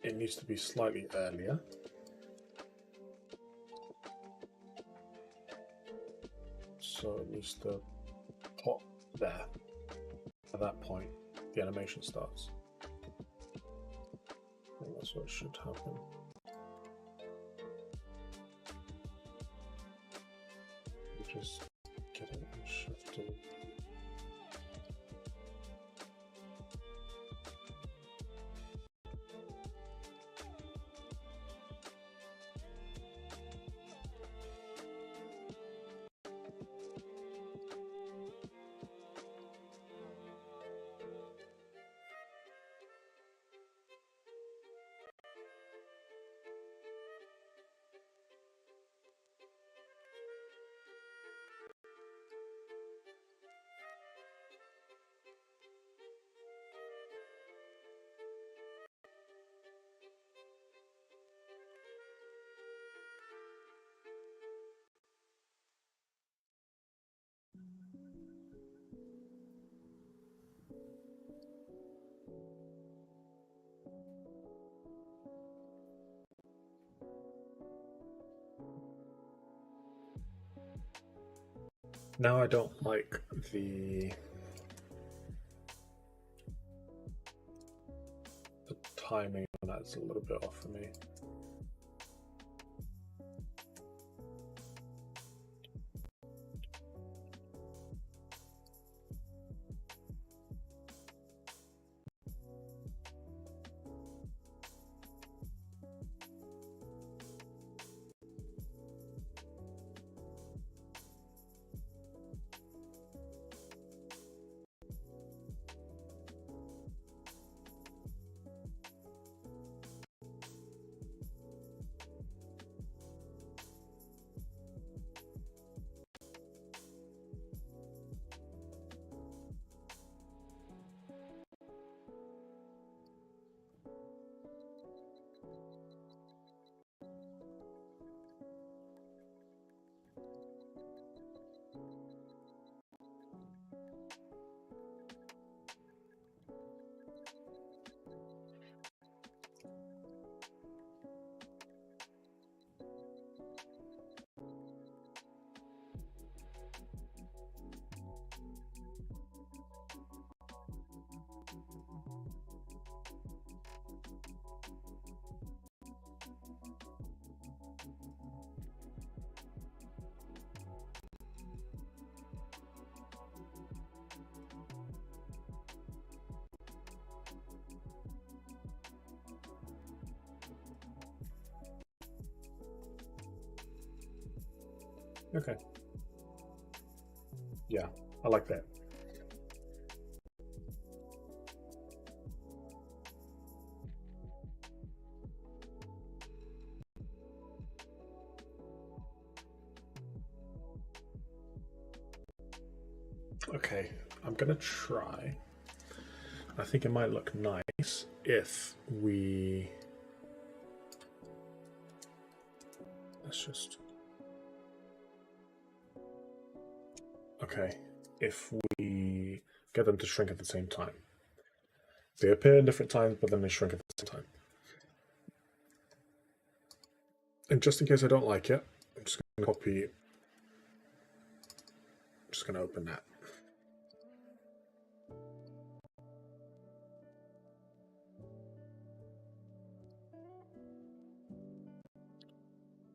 it needs to be slightly earlier. So it needs to pop there. At that point, the animation starts. I think that's what should happen. Just get it and shift it. Now I don't like the timing on that's a little bit off for me. Okay. Yeah, I like that. Okay, I'm gonna try. I think it might look nice if we... Let's just... Okay, if we get them to shrink at the same time. They appear in different times, but then they shrink at the same time. And just in case I don't like it, I'm just going to copy... I'm just going to open that.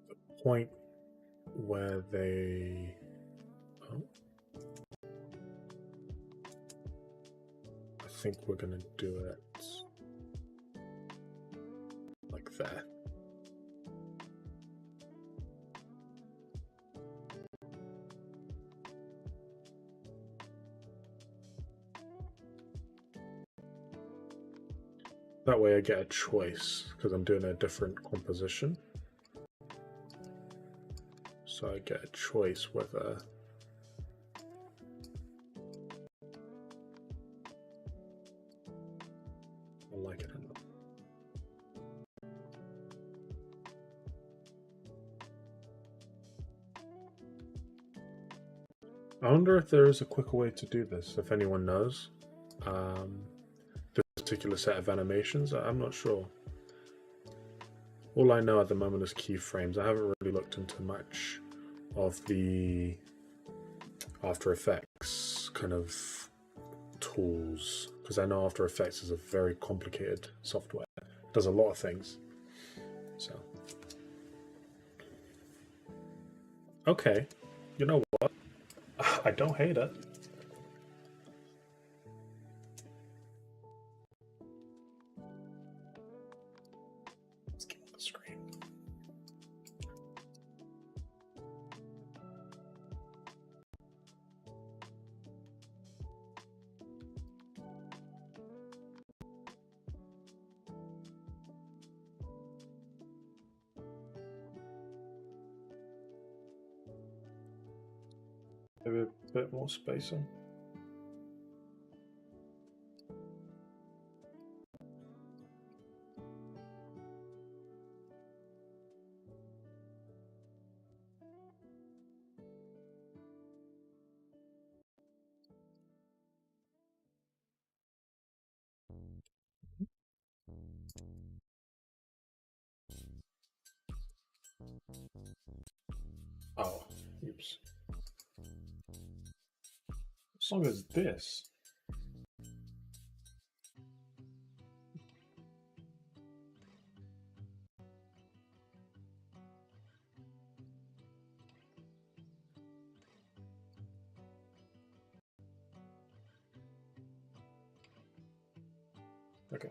The point where they... Oh. I think we're going to do it like that. That way I get a choice, because I'm doing a different composition. So I get a choice whether I like it or not. I wonder if there is a quicker way to do this, if anyone knows. There's particular set of animations. I'm not sure. All I know at the moment is keyframes. I haven't really looked into much of the After Effects kind of tools, because I know After Effects is a very complicated software. It does a lot of things. So, okay, you know what? I don't hate it. Let's get on the screen. Maybe a bit more spacing. Oh, oops. What song is this? Okay.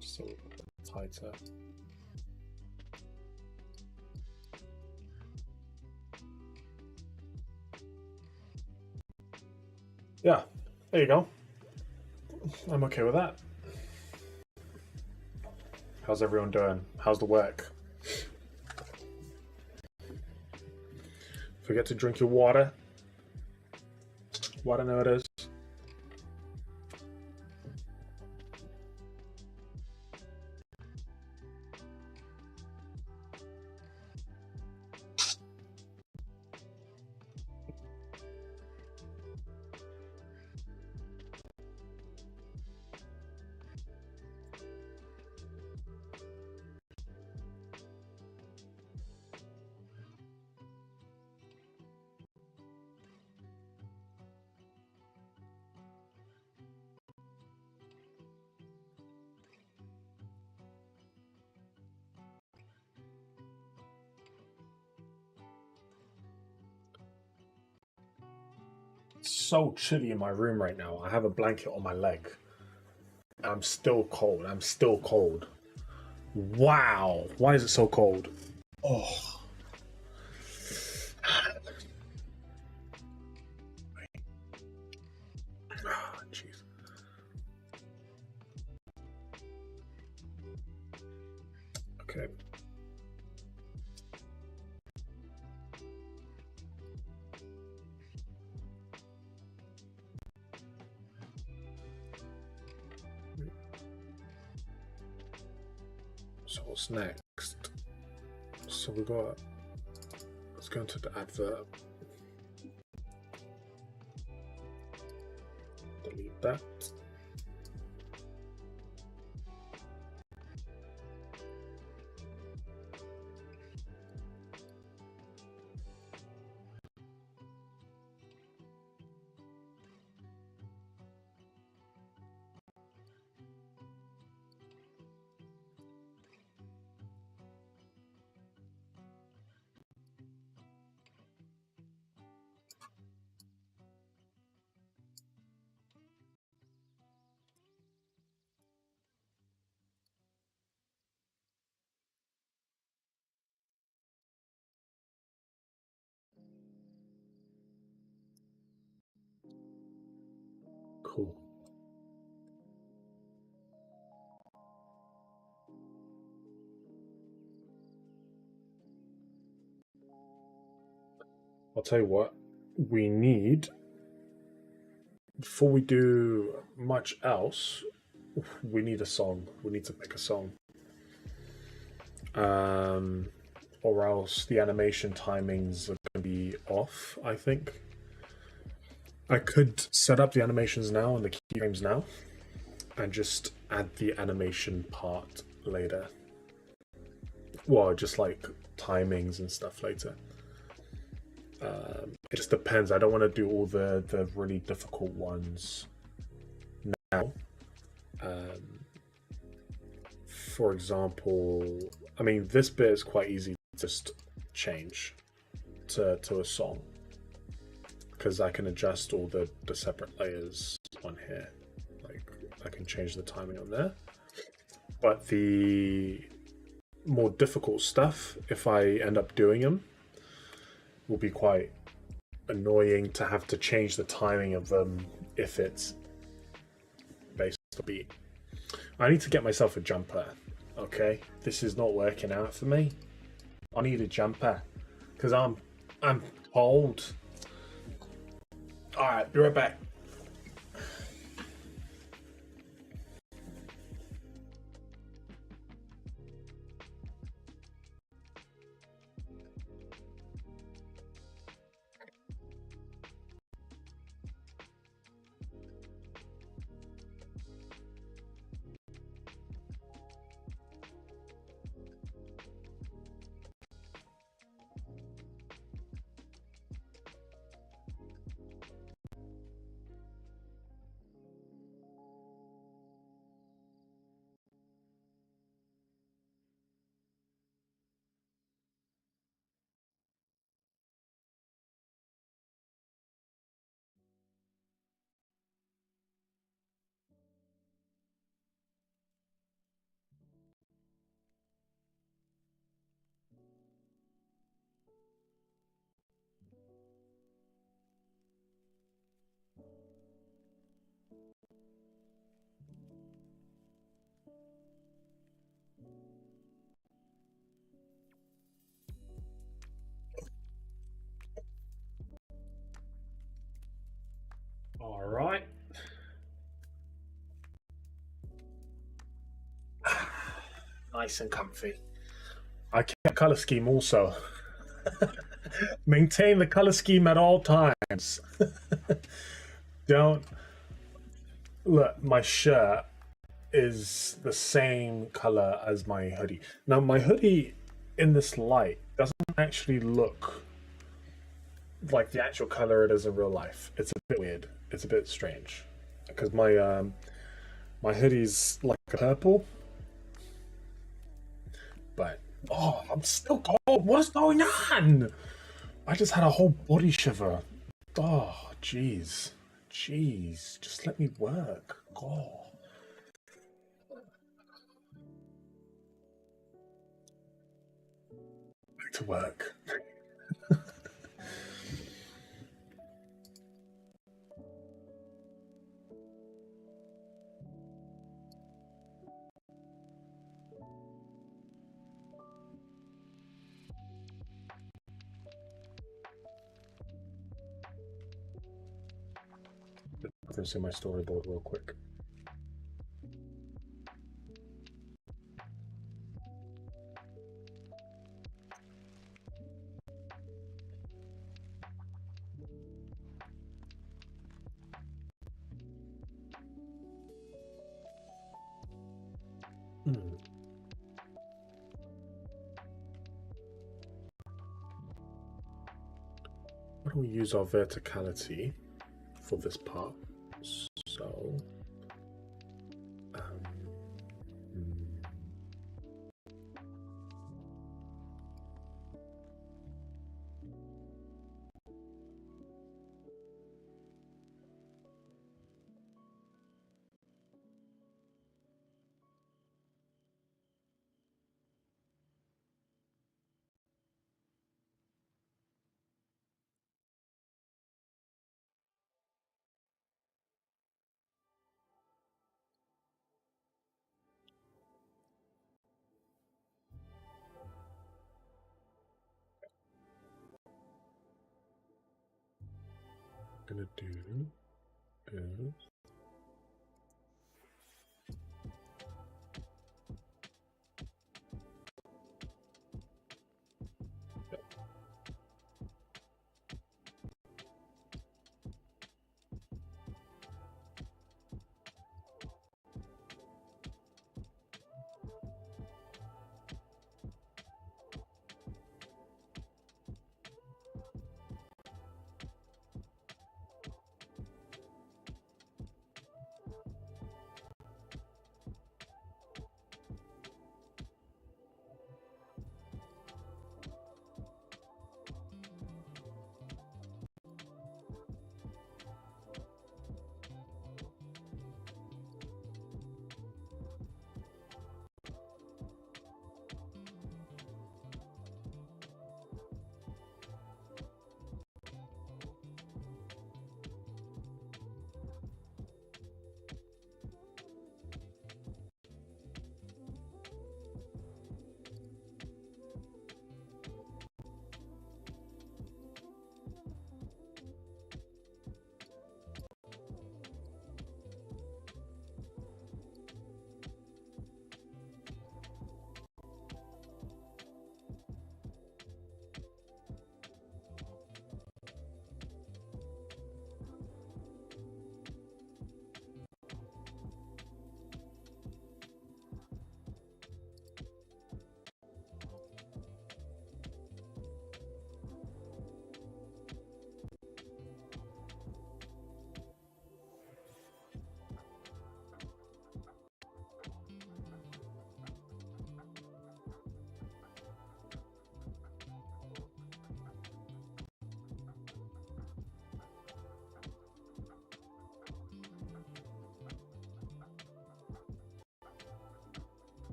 Just a little bit tighter. Yeah, there you go. I'm okay with that. How's everyone doing? How's the work? Forget to drink your water. Water, know it is. It's so chilly in my room right now. I have a blanket on my leg. I'm still cold. I'm still cold. Wow. Why is it so cold? Oh. Jeez. Okay. So what's next? So we got, let's go into the advert. Delete that. Cool. I'll tell you what, we need, before we do much else, we need a song. We need to pick a song. or else the animation timings are going to be off, I think. I could set up the animations now and the keyframes now and just add the animation part later. Well, just like timings and stuff later. It just depends. I don't want to do all the really difficult ones now. For example, I mean, this bit is quite easy to just change to a song because I can adjust all the separate layers on here. Like, I can change the timing on there. But the more difficult stuff, if I end up doing them, will be quite annoying to have to change the timing of them if it's based on the beat. I need to get myself a jumper, okay? This is not working out for me. I need a jumper because I'm cold. All right, be right back. All right. Nice and comfy. I kept color scheme also. Maintain the color scheme at all times. Don't look, my shirt is the same color as my hoodie. Now my hoodie in this light doesn't actually look like the actual color it is in real life. It's a bit weird. It's a bit strange. Because my hoodie's like purple. But oh, I'm still cold. What is going on? I just had a whole body shiver. Oh, jeez. Jeez. Just let me work. God. Back to work. I'm gonna see my storyboard real quick. Why don't we use our verticality for this part? So, I'm gonna do is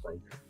broken.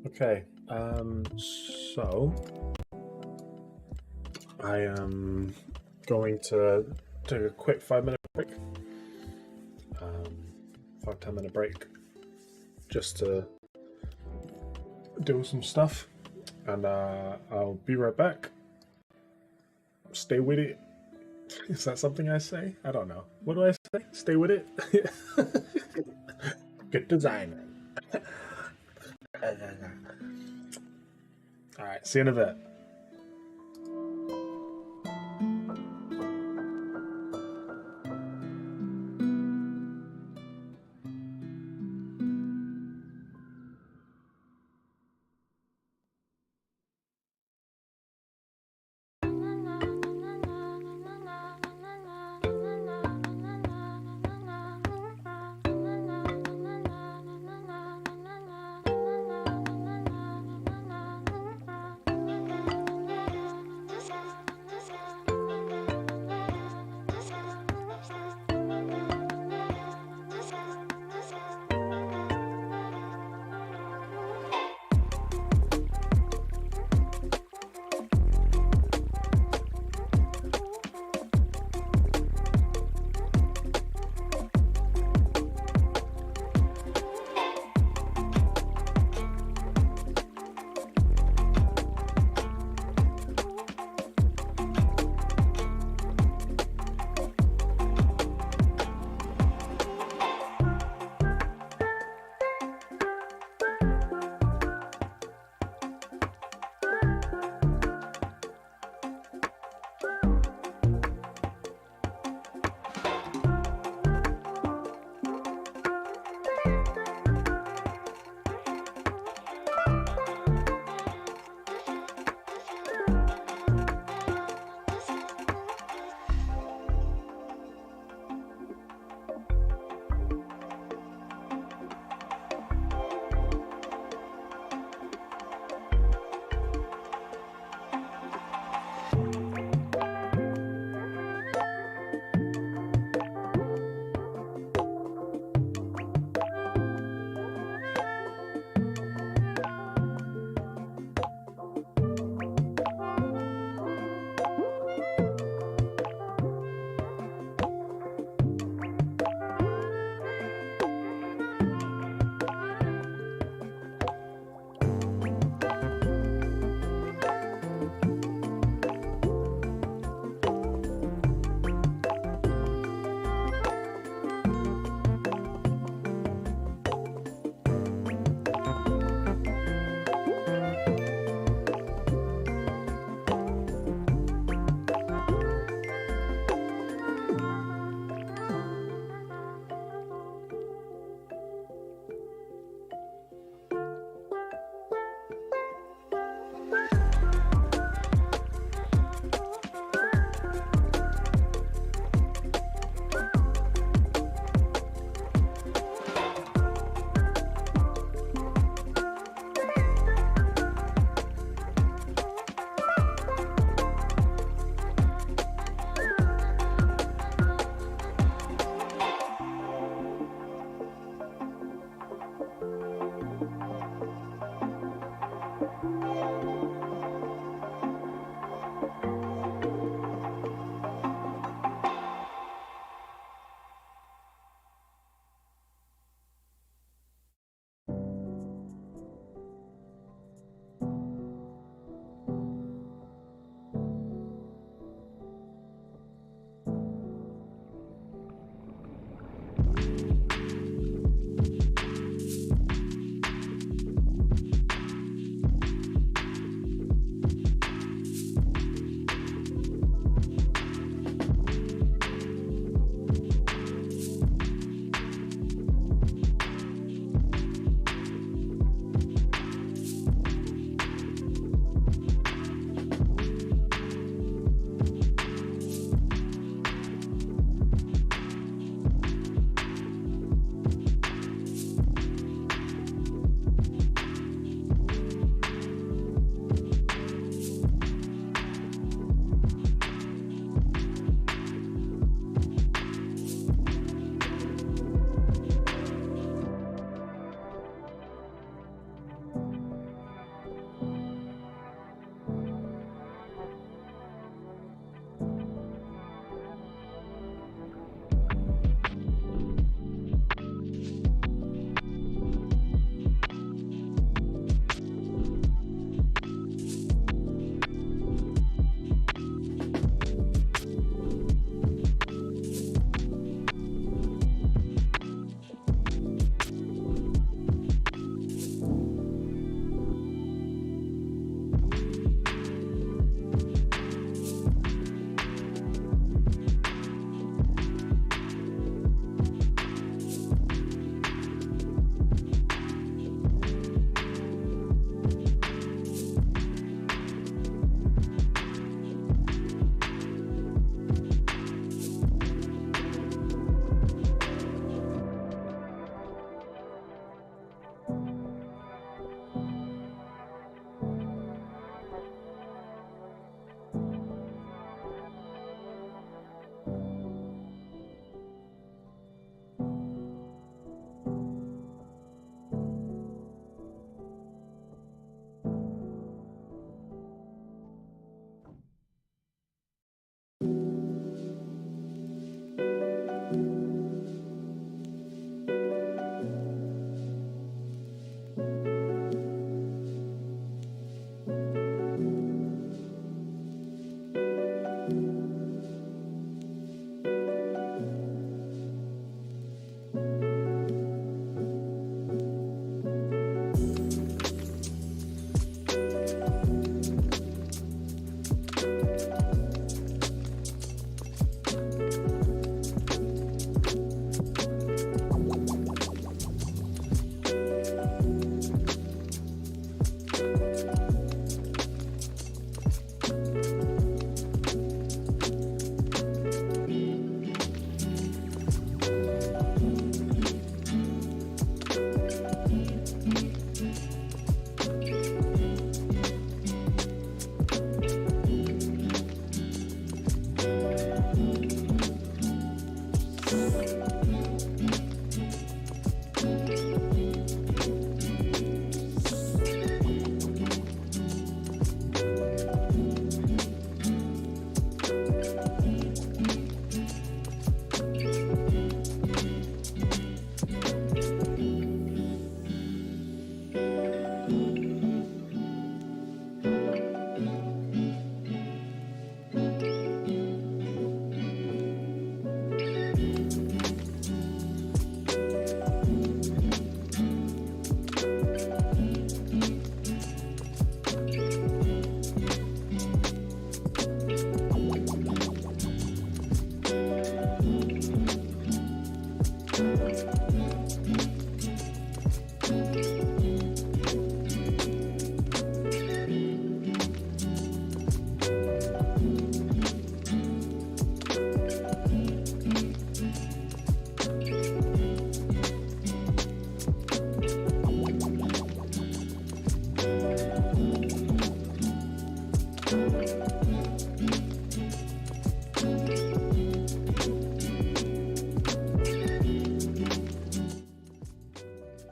Okay, so I am going to take a quick 5-minute break, 5-10 minute break, just to do some stuff, and I'll be right back. Stay with it. Is that something I say? I don't know. What do I say? Stay with it? Good designer. Alright, see you in a bit.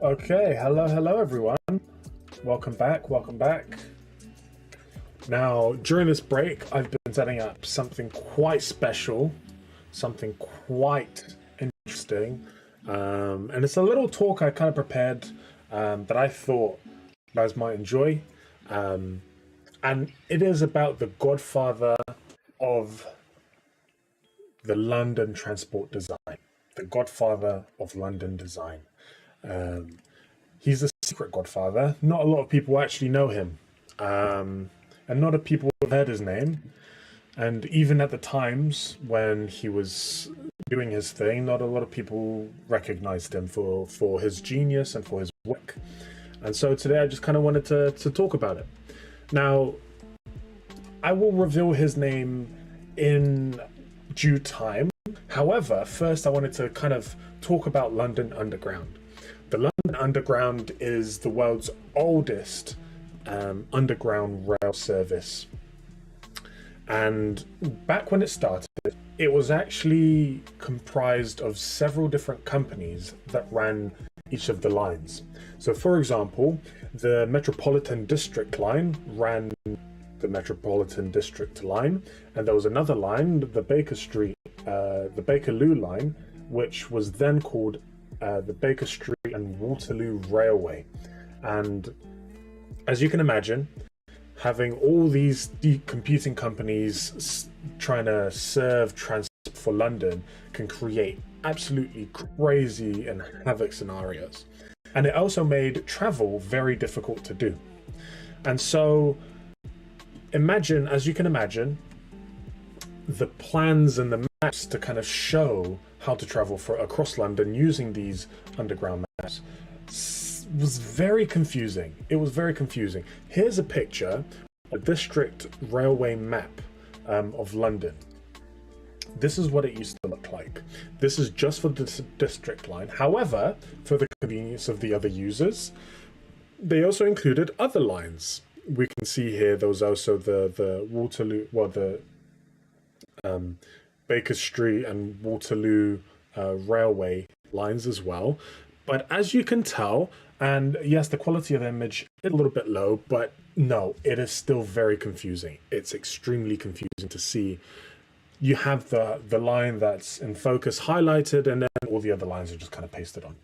Okay, hello everyone. Welcome back. Now, during this break, I've been setting up something quite special, something quite interesting, and it's a little talk I kind of prepared that I thought you guys might enjoy, and it is about the godfather of the London transport design, the godfather of London design. He's a secret godfather. Not a lot of people actually know him. And not a people have heard his name. And even at the times when he was doing his thing, not a lot of people recognized him for his genius and for his work. And so today I just kind of wanted to talk about it. Now, I will reveal his name in due time. However, first I wanted to kind of talk about London Underground. The London Underground is the world's oldest underground rail service. And back when it started, it was actually comprised of several different companies that ran each of the lines. So for example, the Metropolitan District line ran the Metropolitan District line, and there was another line, the Bakerloo line, which was then called the Baker Street and Waterloo Railway. And as you can imagine, having all these competing companies trying to serve transport for London can create absolutely crazy and havoc scenarios. And it also made travel very difficult to do. And so imagine, as you can imagine, the plans and the maps to kind of show how to travel across London using these underground maps was very confusing. It was very confusing. Here's a picture, a district railway map of London. This is what it used to look like. This is just for the district line. However, for the convenience of the other users, they also included other lines. We can see here there was also the Waterloo, Baker Street and Waterloo railway lines as well. But as you can tell, and yes, the quality of the image is a little bit low, but no, it is still very confusing. It's extremely confusing to see. You have the line that's in focus highlighted, and then all the other lines are just kind of pasted on.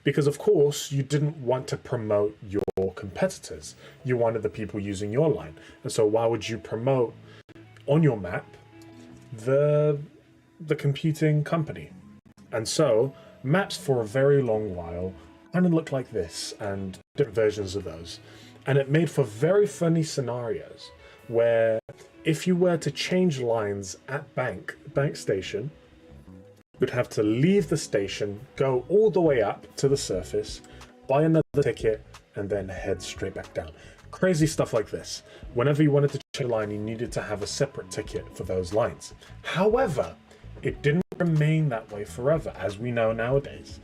Because of course, you didn't want to promote your competitors. You wanted the people using your line. And so why would you promote on your map the competing company? And so maps for a very long while kind of looked like this, and different versions of those. And it made for very funny scenarios where if you were to change lines at Bank Station, you'd have to leave the station, go all the way up to the surface, buy another ticket, and then head straight back down. Crazy stuff like this. Whenever you wanted to change a line, you needed to have a separate ticket for those lines. However, it didn't remain that way forever, as we know nowadays.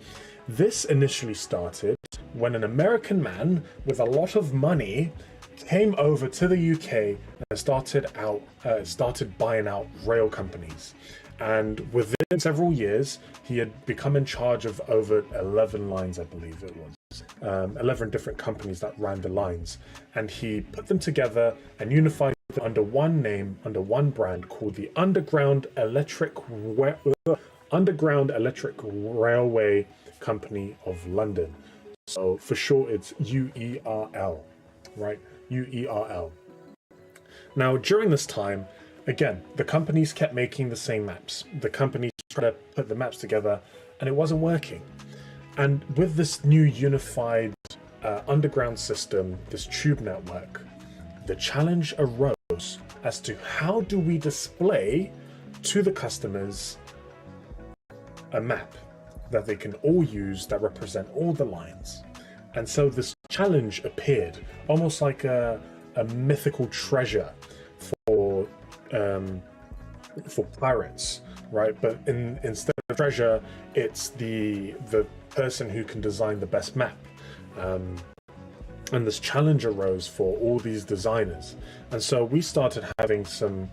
This initially started when an American man with a lot of money came over to the UK and started buying out rail companies. And within several years, he had become in charge of over 11 lines, I believe it was. 11 different companies that ran the lines. And he put them together and unified them under one name, under one brand called the Underground Electric Railway Company of London. So for short, it's UERL, right? UERL. Now, during this time, again, the companies kept making the same maps. The companies tried to put the maps together, and it wasn't working. And with this new unified underground system, this tube network, the challenge arose as to how do we display to the customers a map that they can all use that represent all the lines. And so this challenge appeared almost like a mythical treasure for pirates, right? But instead of treasure, it's the person who can design the best map. And this challenge arose for all these designers. And so we started having some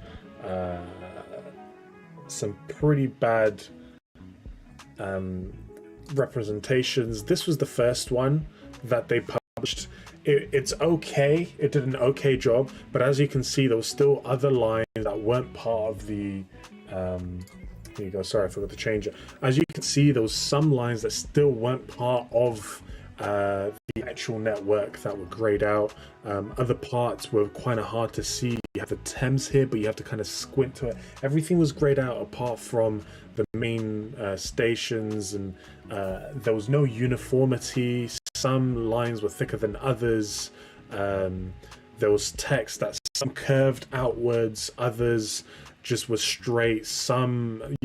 pretty bad representations. This was the first one that they published. It's okay. It did an okay job, but as you can see, there were still other lines that weren't part of the. Here you go. Sorry, I forgot to change it. As you can see, there was some lines that still weren't part of the actual network that were grayed out. Other parts were kind of hard to see. You have the Thames here, but you have to kind of squint to it. Everything was grayed out apart from the main stations, and there was no uniformity. Some lines were thicker than others. There was text that some curved outwards, others just was straight. Some,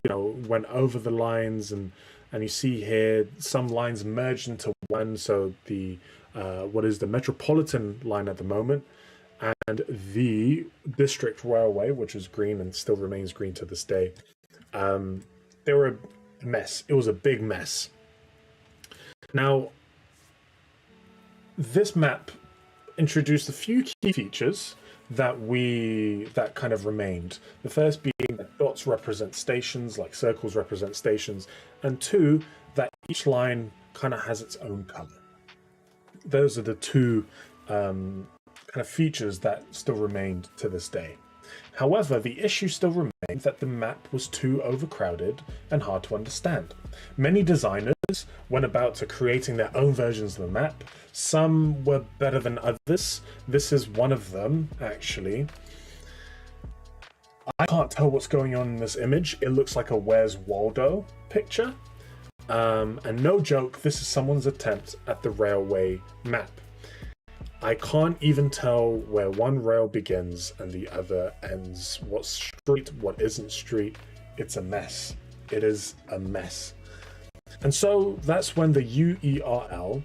went over the lines, and you see here some lines merged into one. So the what is the Metropolitan line at the moment, and the District Railway, which is green and still remains green to this day. They were a mess. It was a big mess. Now, this map introduced a few key features that kind of remained. The first being that dots represent stations, like circles represent stations, and two, that each line kind of has its own color. Those are the two kind of features that still remained to this day. However, the issue still remained that the map was too overcrowded and hard to understand. Many designers went about to creating their own versions of the map. Some were better than others. This is one of them, actually. I can't tell what's going on in this image. It looks like a Where's Waldo picture. And no joke, this is someone's attempt at the railway map. I can't even tell where one rail begins and the other ends. What's street, what isn't street. It's a mess. It is a mess. And so that's when the UERL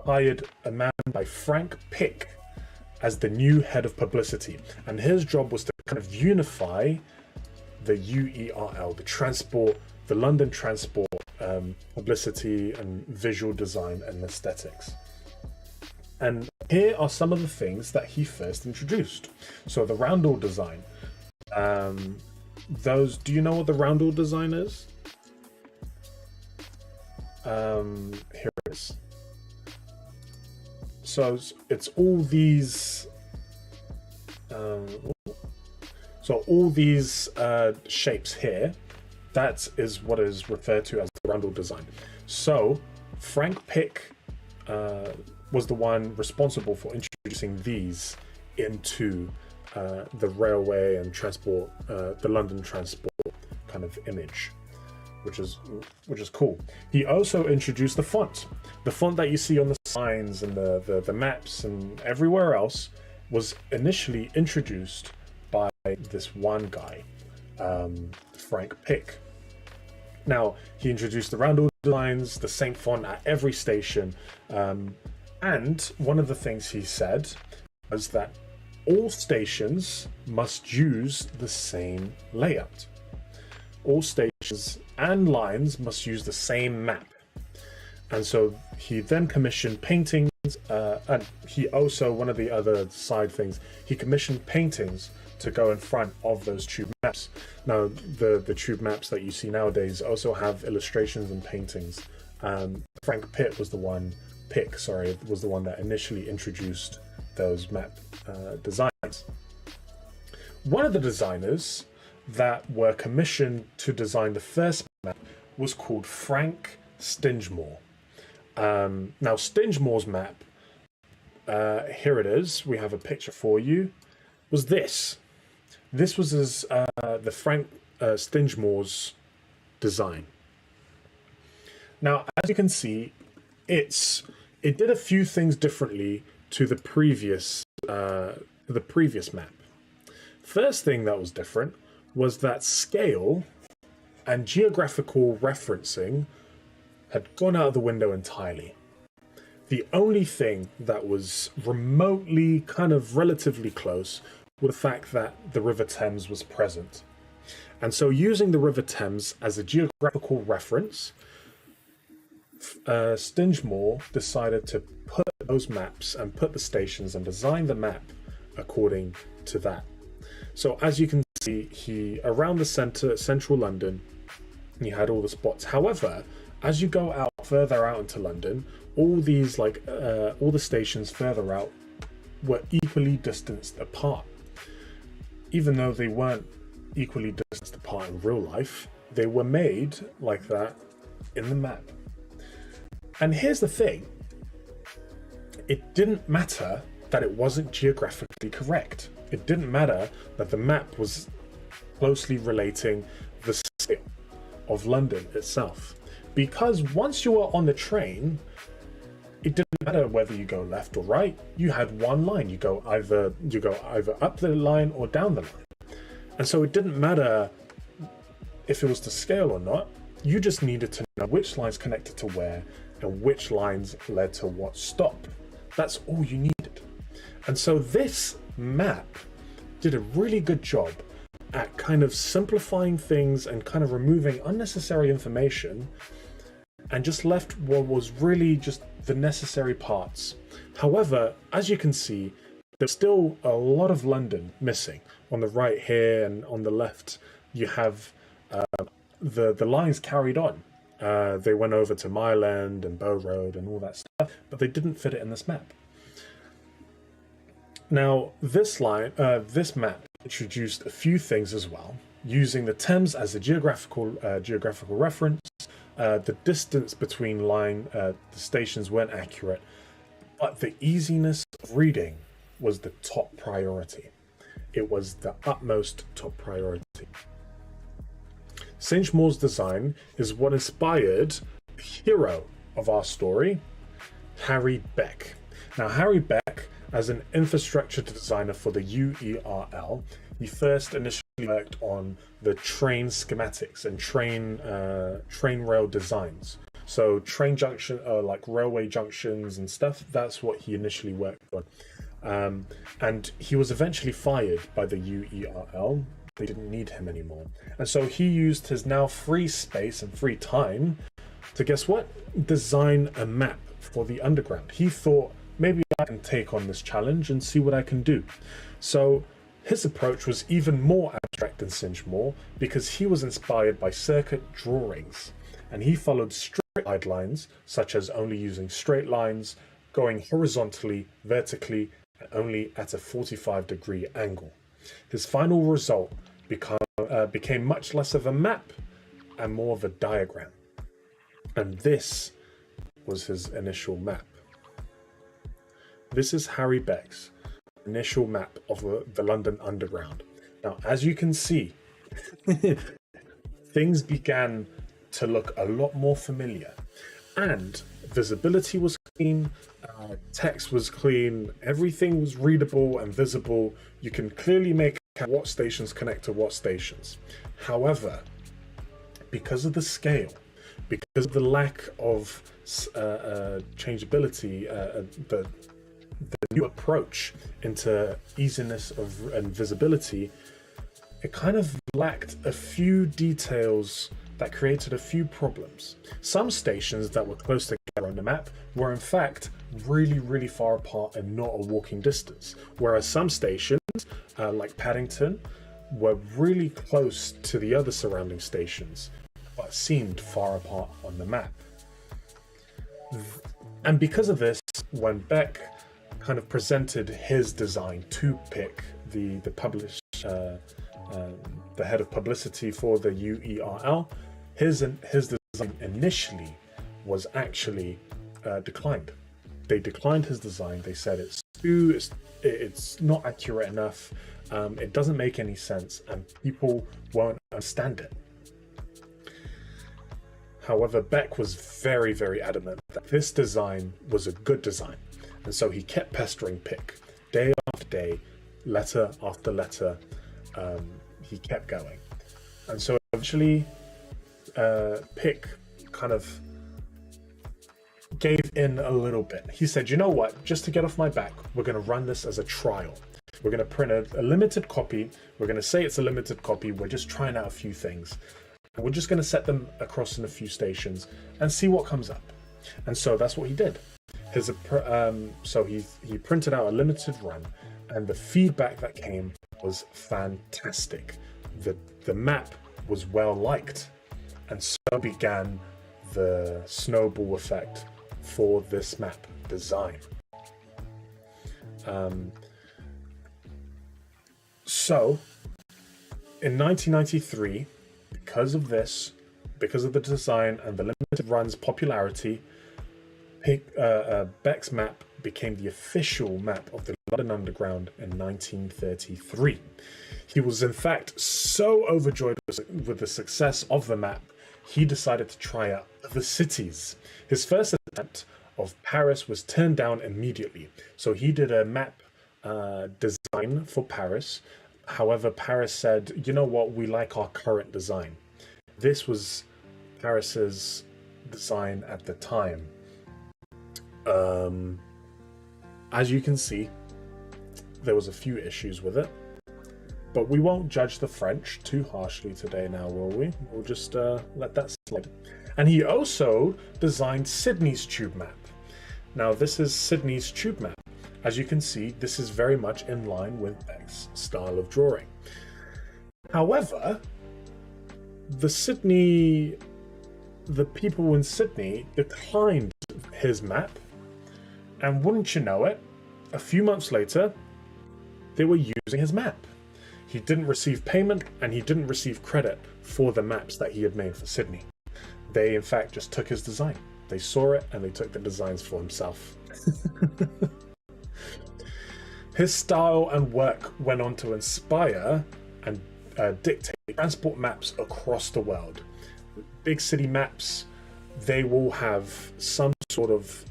hired a man by Frank Pick as the new head of publicity. And his job was to kind of unify the UERL, the London transport, publicity and visual design and aesthetics. And here are some of the things that he first introduced. So the roundel design. Do you know what the roundel design is? Here it is. So it's all these. So all these shapes here. That is what is referred to as the roundel design. So Frank Pick was the one responsible for introducing these into the railway and transport, the London transport kind of image, which is cool. He also introduced the font that you see on the signs and the maps and everywhere else was initially introduced by this one guy, Frank Pick. Now, he introduced the roundel designs, the same font at every station, and one of the things he said was that all stations must use the same layout. All stations and lines must use the same map. And so he then commissioned paintings, and he also, one of the other side things, he commissioned paintings to go in front of those tube maps. Now, the tube maps that you see nowadays also have illustrations and paintings. Frank Pitt was the one that initially introduced those map designs. One of the designers that were commissioned to design the first map was called Frank Stingemore. Now, Stingemore's map, here it is, we have a picture for you, was this. This was the Frank Stingemore's design. Now, as you can see, it did a few things differently to the previous map. First thing that was different was that scale and geographical referencing had gone out of the window entirely. The only thing that was remotely kind of relatively close was the fact that the River Thames was present. And so using the River Thames as a geographical reference, Stingemore decided to put those maps and put the stations and design the map according to that. So as you can see, around the central London, he had all the spots. However, As you go out further out into London, all these all the stations further out were equally distanced apart. Even though they weren't equally distanced apart in real life, they were made like that in the map. And here's the thing, it didn't matter that it wasn't geographically correct. It didn't matter that the map was closely relating the scale of London itself. Because once you were on the train, it didn't matter whether you go left or right. You had one line. You go either up the line or down the line. And so it didn't matter if it was to scale or not. You just needed to know which lines connected to where and which lines led to what stop. That's all you needed. And so this map did a really good job at kind of simplifying things and kind of removing unnecessary information, and just left what was really just the necessary parts. However, as you can see, there's still a lot of London missing. On the right here and on the left, you have the lines carried on. They went over to Mile End and Bow Road and all that stuff, but they didn't fit it in this map. Now, this map introduced a few things as well, using the Thames as a geographical reference. The distance between the stations weren't accurate, but the easiness of reading was the top priority. It was the utmost top priority. Singemore's design is what inspired the hero of our story, Harry Beck. Now, Harry Beck, as an infrastructure designer for the UERL, he first initially worked on the train schematics and train rail designs. So train junction, like railway junctions and stuff, that's what he initially worked on. And he was eventually fired by the UERL. They didn't need him anymore. And so he used his now free space and free time to, guess what? Design a map for the underground. He thought, maybe I can take on this challenge and see what I can do. So his approach was even more abstract than Singemore, because he was inspired by circuit drawings, and he followed strict guidelines, such as only using straight lines, going horizontally, vertically, and only at a 45-degree angle. His final result became much less of a map and more of a diagram. And this was his initial map. This is Harry Beck's initial map of the London Underground. Now, as you can see, things began to look a lot more familiar, and visibility was clean, text was clean, everything was readable and visible. You can clearly make out what stations connect to what stations. However, because of the scale, because of the lack of changeability, the new approach into easiness and visibility, it kind of lacked a few details that created a few problems. Some stations that were close together on the map were in fact really, really far apart and not a walking distance, whereas some stations, like Paddington, were really close to the other surrounding stations, but seemed far apart on the map. And because of this, when Beck kind of presented his design to pick the head of publicity for the UERL, his design initially was actually declined. They declined his design. They said it's not accurate enough, it doesn't make any sense, and people won't understand it. However, Beck was very, very adamant that this design was a good design, and so he kept pestering Pick day after day, letter after letter. He kept going, and so eventually Pick kind of gave in a little bit. He said, you know what, just to get off my back, we're going to run this as a trial. We're going to print a limited copy. We're going to say it's a limited copy. We're just trying out a few things. We're just going to set them across in a few stations and see what comes up. And so that's what he did. So he printed out a limited run, and the feedback that came was fantastic. The map was well liked, and so began the snowball effect for this map design. So in 1993, because of the design and the limited run's popularity, Beck's map became the official map of the London Underground in 1933. He was in fact so overjoyed with the success of the map, he decided to try out other cities. His first attempt of Paris was turned down immediately, so he did a map design for Paris. However, Paris said, you know what, we like our current design. This was Paris's design at the time. As you can see, there was a few issues with it, but we won't judge the French too harshly today now, will we? We'll just let that slide. And he also designed Sydney's tube map. Now, this is Sydney's tube map. As you can see, this is very much in line with Beck's style of drawing. However, the people in Sydney declined his map, and wouldn't you know it, a few months later, they were using his map. He didn't receive payment, and he didn't receive credit for the maps that he had made for Sydney. They, in fact, just took his design. They saw it, and they took the designs for himself. His style and work went on to inspire and dictate transport maps across the world. Big city maps, they will have some sort of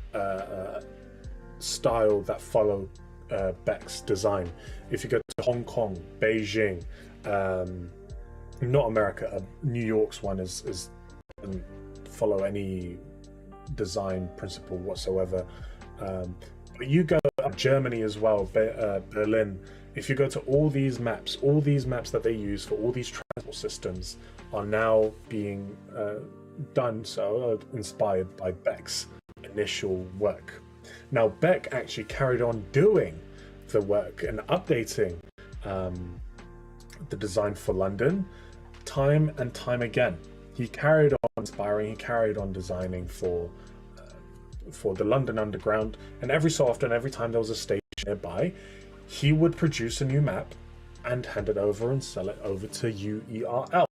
style that follow Beck's design. If you go to Hong Kong, Beijing, not America, New York's one is doesn't follow any design principle whatsoever. But you go to Germany as well, Berlin. If you go to all these maps that they use for all these transport systems are now being done so, inspired by Beck's initial work. Now, Beck actually carried on doing the work and updating the design for London time and time again. He carried on inspiring, he carried on designing for the London Underground, and every so often, every time there was a station nearby, he would produce a new map and hand it over and sell it over to UERL.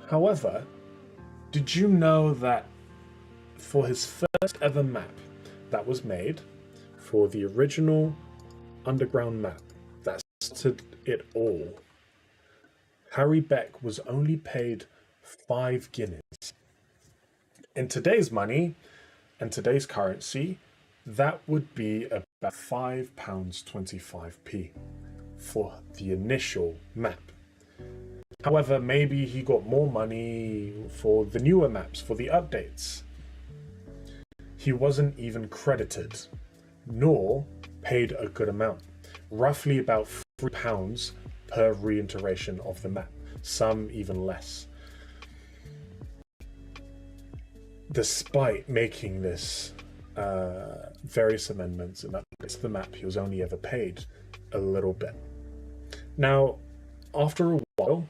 However, did you know that for his first ever map that was made, for the original Underground map that started it all, Harry Beck was only paid 5 guineas. In today's money and today's currency, that would be about £5.25 for the initial map. However, maybe he got more money for the newer maps, for the updates. He wasn't even credited, nor paid a good amount, roughly about £3 per reiteration of the map, some even less. Despite making this various amendments and updates to the map, he was only ever paid a little bit. Now, after a while,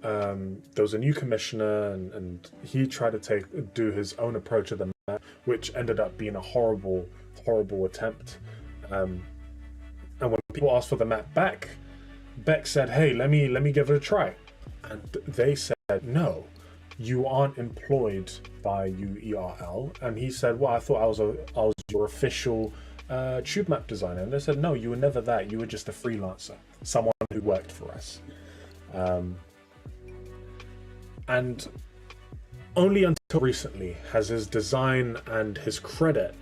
there was a new commissioner, and he tried to do his own approach of the map, which ended up being a horrible attempt. And when people asked for the map back, Beck said, "Hey, let me give it a try," and they said, "No, you aren't employed by UERL." And he said, "Well, I thought I was your official tube map designer." And they said, "No, you were never that. You were just a freelancer, someone who worked for us." And only until recently has his design and his credit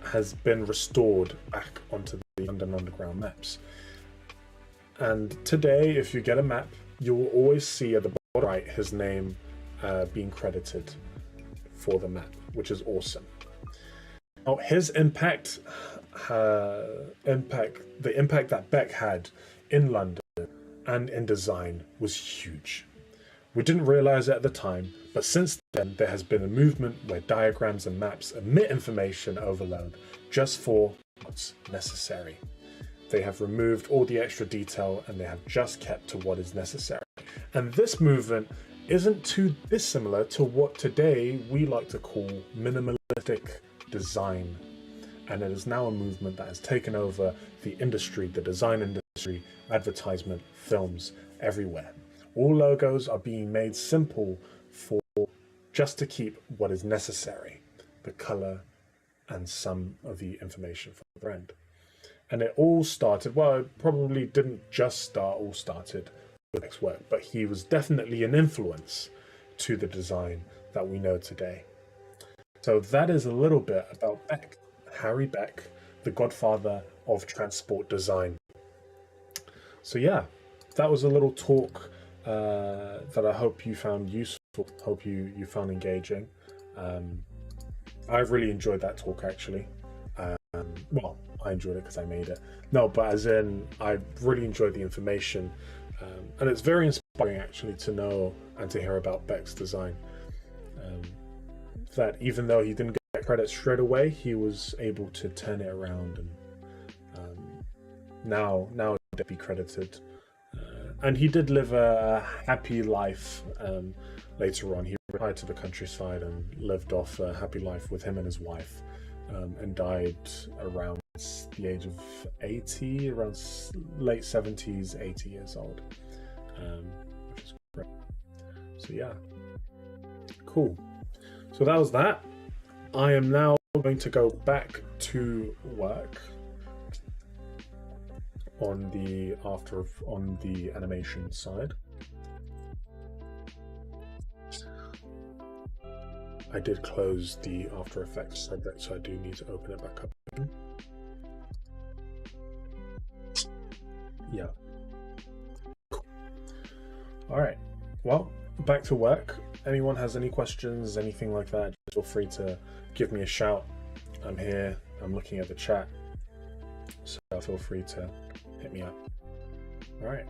has been restored back onto the London Underground maps. And today, if you get a map, you will always see at the bottom right his name being credited for the map, which is awesome. Now, his impact that Beck had in London and in design was huge. We didn't realize it at the time, but since then there has been a movement where diagrams and maps omit information overload just for what's necessary. They have removed all the extra detail and they have just kept to what is necessary. And this movement isn't too dissimilar to what today we like to call minimalistic design. And it is now a movement that has taken over the industry, the design industry, advertisement, films, everywhere. All logos are being made simple for just to keep what is necessary, the color and some of the information for the brand. And it all started, well, it probably didn't just start, all started with Beck's work, but he was definitely an influence to the design that we know today. So that is a little bit about Beck, Harry Beck, the godfather of transport design. So yeah, that was a little talk that I hope you found useful, hope you found engaging. I've really enjoyed that talk, actually. Well, I enjoyed it because I made it. No, but as in, I really enjoyed the information. And it's very inspiring, actually, to know and to hear about Beck's design. That even though he didn't get credit straight away, he was able to turn it around. And now he'd be credited. And he did live a happy life later on. He retired to the countryside and lived off a happy life with him and his wife, and died around the age of 80, around late 70s, 80 years old, which is great. So yeah, cool. So that was that. I am now going to go back to work on the animation side. I did close the After Effects subject, so I do need to open it back up again. Yeah. Cool. All right. Well, back to work. Anyone has any questions, anything like that, just feel free to give me a shout. I'm here. I'm looking at the chat, so feel free to hit me up. All right.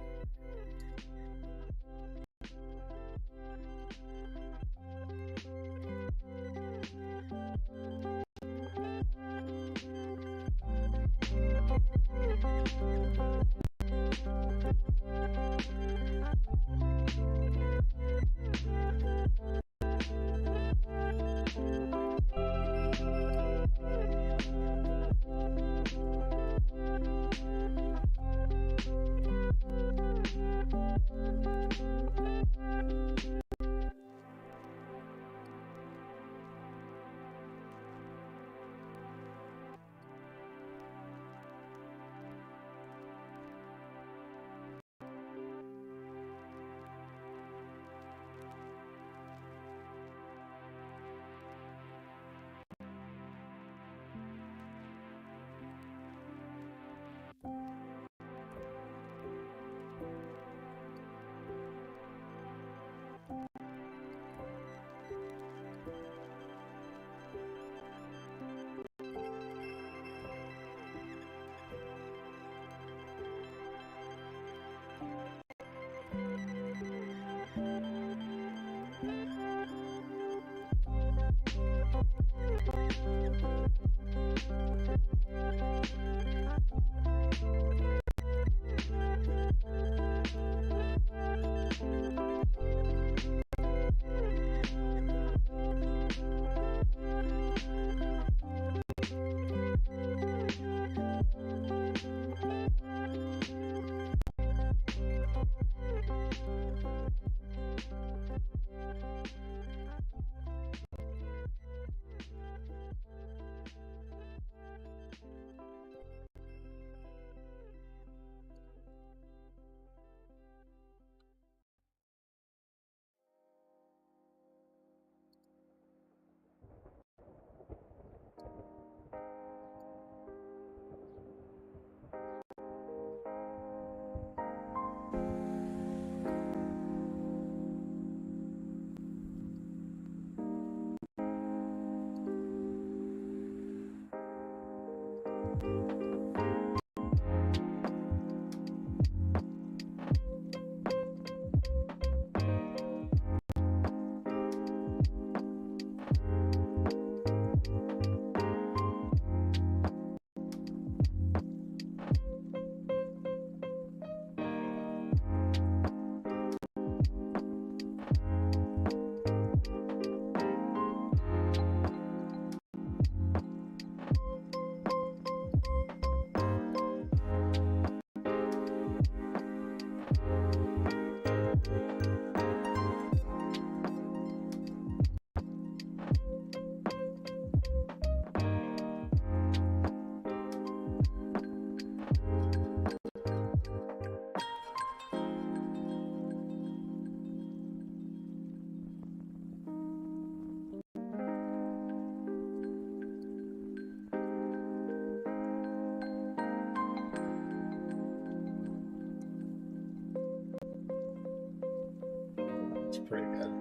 pretty good.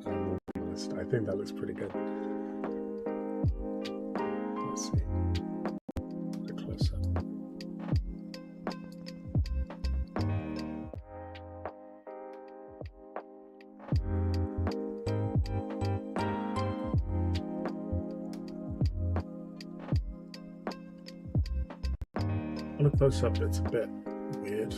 I'm honest. I think that looks pretty good. Let's see. A close up. On a close up, it's a bit weird.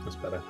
That's better.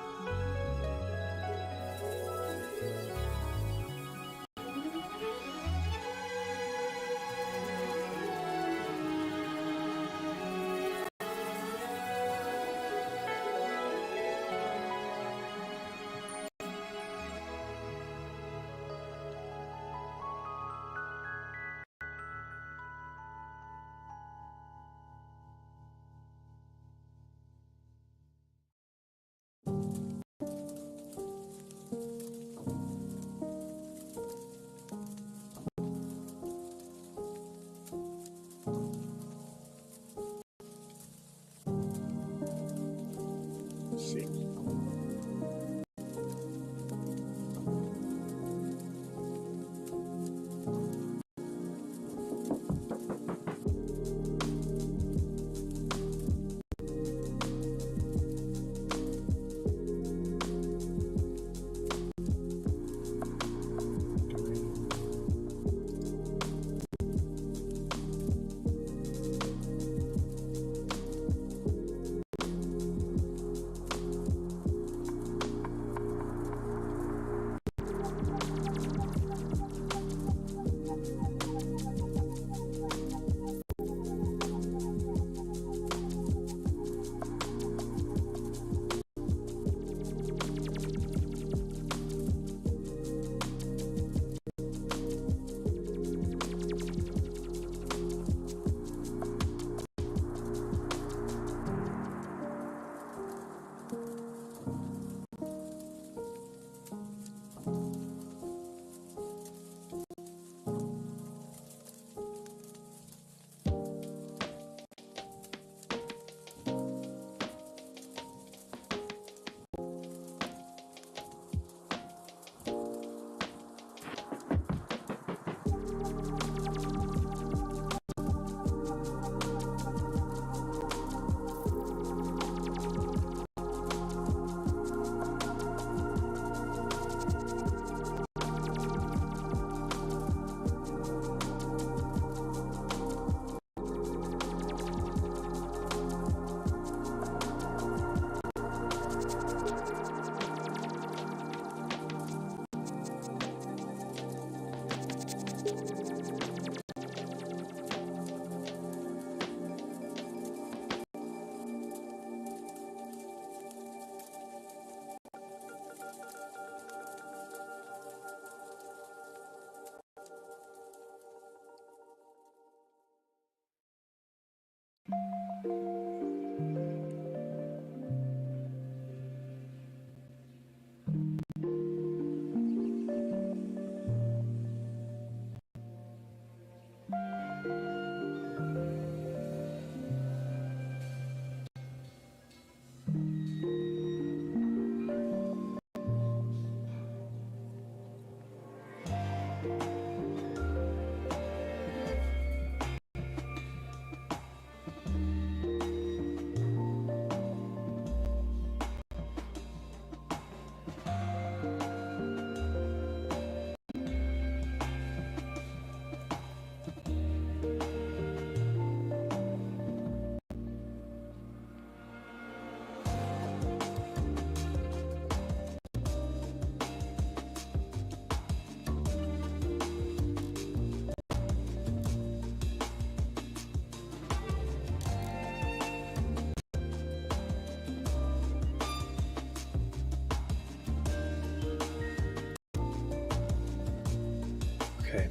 Okay.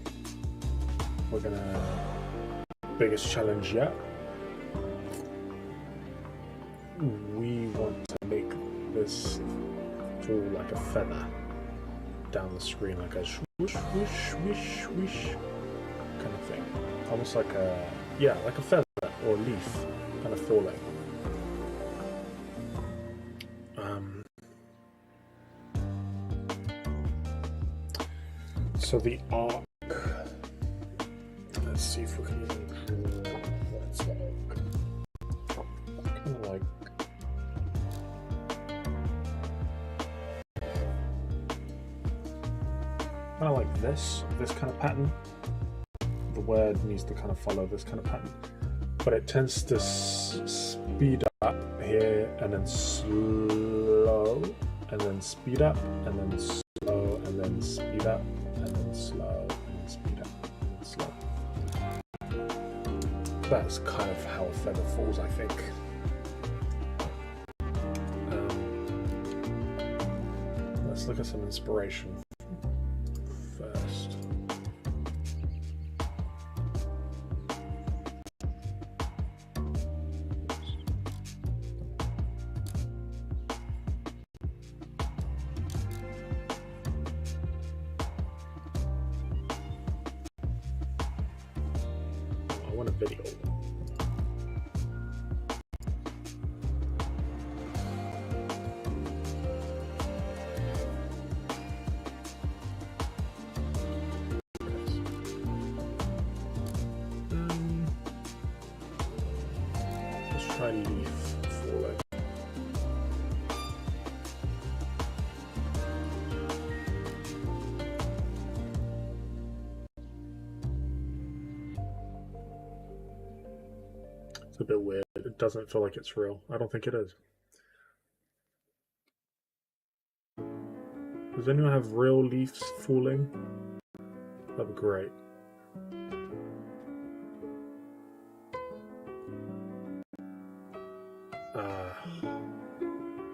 We're gonna... Biggest challenge yet. We want to make this fall like a feather down the screen, like a swoosh, whoosh, whoosh, whoosh kind of thing. Almost like a, yeah, like a feather or a leaf kind of falling. So the arc, let's see if we can even draw what it's like. Kind of like, this kind of pattern. The word needs to kind of follow this kind of pattern, but it tends to speed up here and then slow and then speed up and then slow and then speed up and then slow and then speed up and then slow. That's kind of how a feather falls, I think. Let's look at some inspiration first. I want a video. Let's try leaf falling. It's a bit weird. It doesn't feel like it's real. I don't think it is. Does anyone have real leaves falling? That'd be great.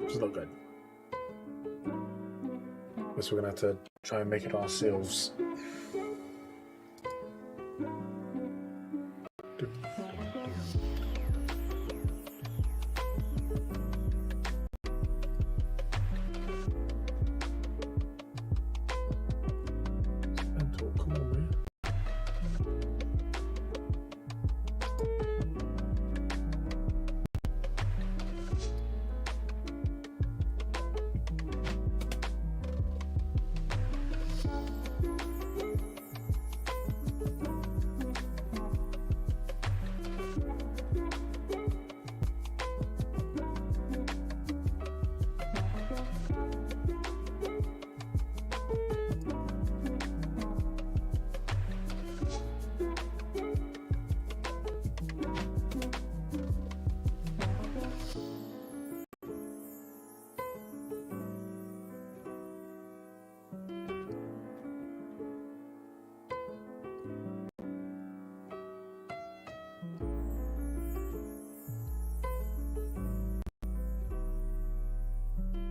It's not good. Guess we're gonna have to try and make it ourselves. Come on, man.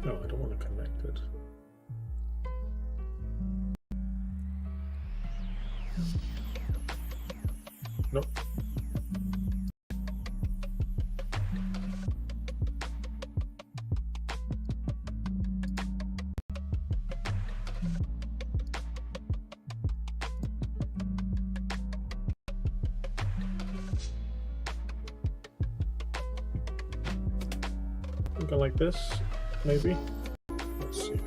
No, I don't want to connect it. Nope. Go like this, maybe. Let's see.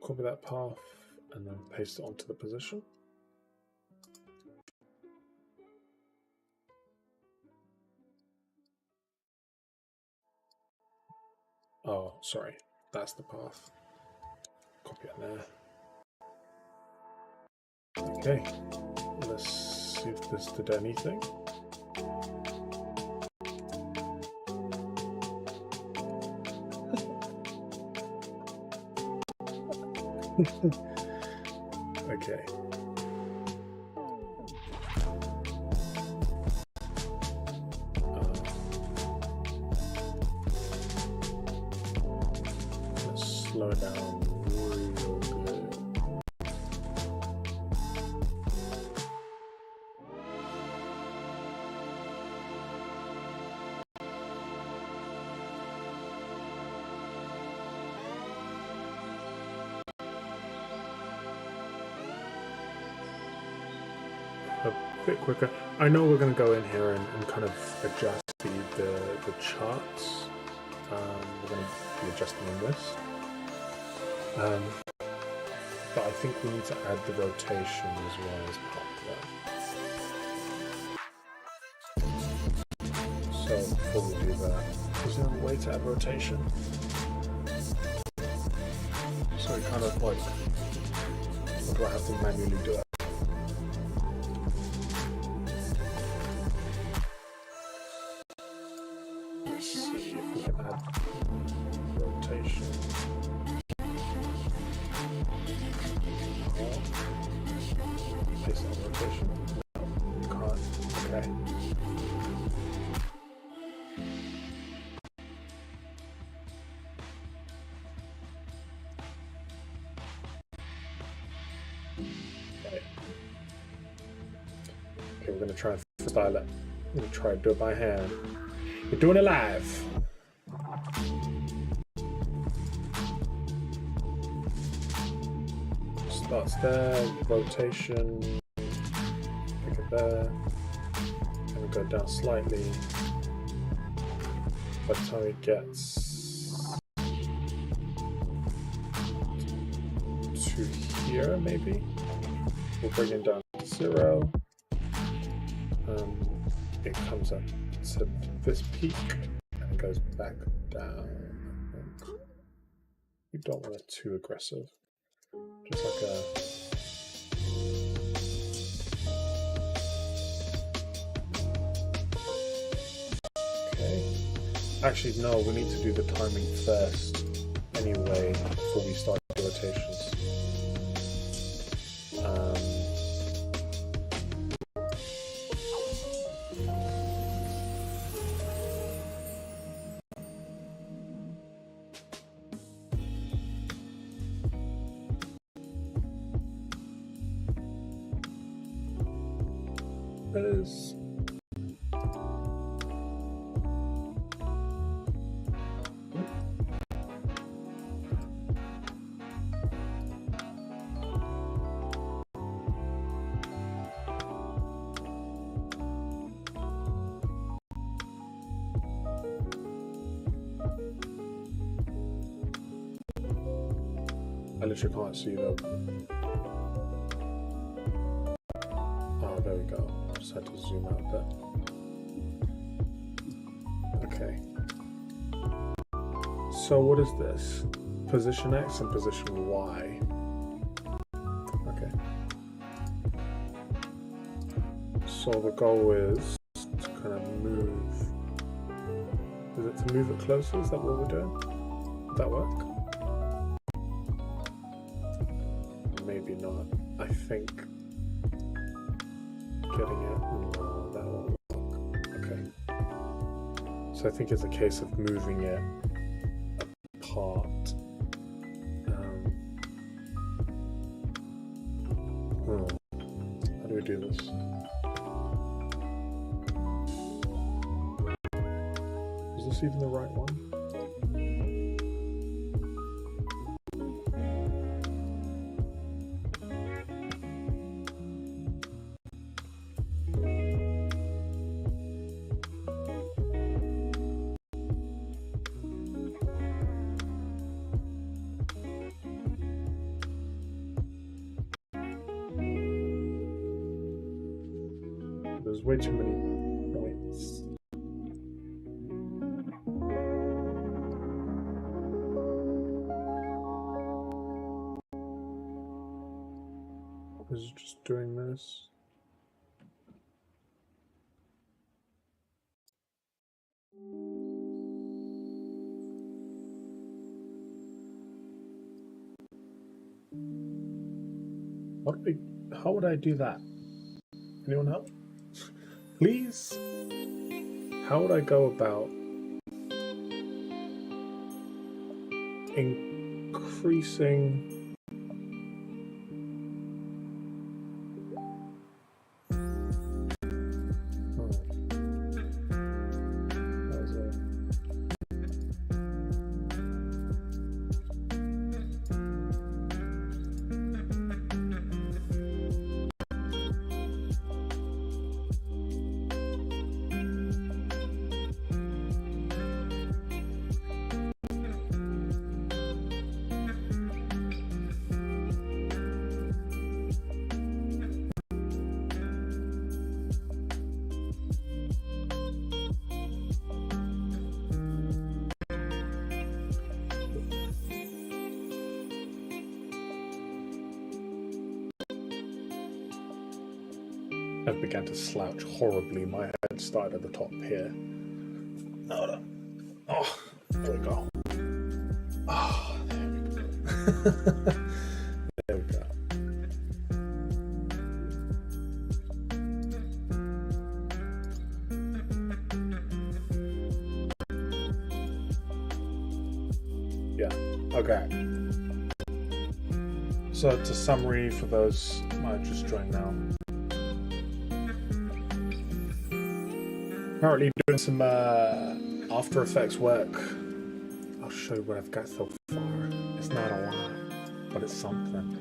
Copy that path and then paste it onto the position. Oh, sorry, that's the path. Copy it there. Okay, let's see if this did anything. Okay. Let's slow down real good. A bit quicker. I know we're going to go in here and kind of adjust the charts. We're going to be adjusting on this. But I think we need to add the rotation as well as part of that. So before we do that, is there a way to add rotation? So we kind of like, or do I have to manually do it? Let's see if we can add rotation. Based on rotation? No, we can't. Okay. Okay, we're going to try and style it. I'm going to try and do it by hand. We're doing it live. Starts there, rotation, pick it there, and we go down slightly. By the time it gets to here, maybe, we'll bring it down to 0. It comes up to this peak and it goes back down. We don't want it too aggressive. Just like a okay. Actually, no, we need to do the timing first anyway before we start the rotations. Is I literally can't see them. Oh, there we go. Just had to zoom out there. Okay. So what is this? Position X and position Y. Okay. So the goal is to kind of move. Is it to move it closer? Is that what we're doing? Would that work? Maybe not. I think getting it. No, that won't work. Okay. So I think it's a case of moving it apart. How do we do this? Is this even the right one? There's way too many points. furnace. How would I do that? Anyone help? Please? How would I go about increasing... I began to slouch horribly. My head started at the top here. Oh, there we go. Oh, there we go. Yeah, okay. So it's a summary for those who might just joined now. Currently doing some After Effects work. I'll show you what I've got so far. It's not a lot, but it's something.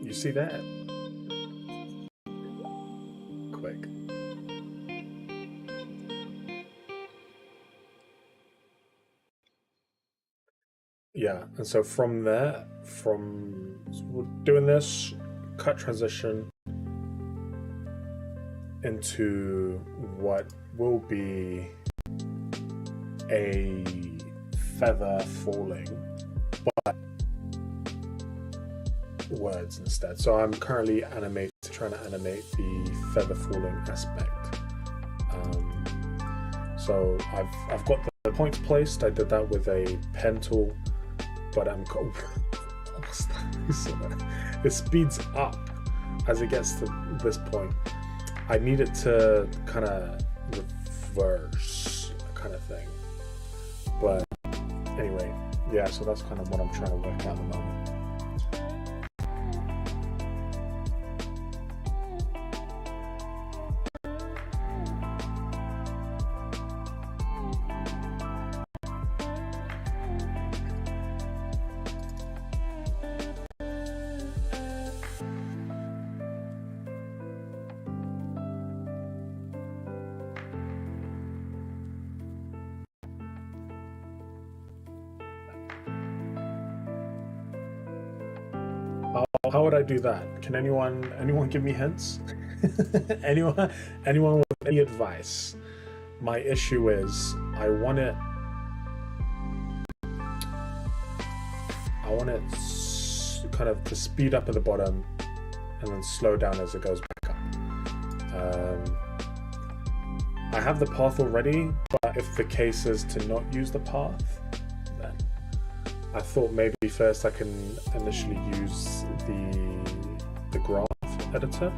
You see that? Quick. Yeah, and so from there, so we're doing this, cut transition into what will be a feather falling, but words instead. So I'm currently trying to animate the feather falling aspect. So I've got the points placed. I did that with a pen tool. But it speeds up as it gets to this point. I need it to kind of reverse kind of thing. But anyway, yeah, so that's kind of what I'm trying to work out at the moment. How would I do that? Can anyone give me hints? anyone with any advice? My issue is I want it kind of to speed up at the bottom and then slow down as it goes back up. I have the path already, but if the case is to not use the path, then I thought maybe first I can initially use the graph editor,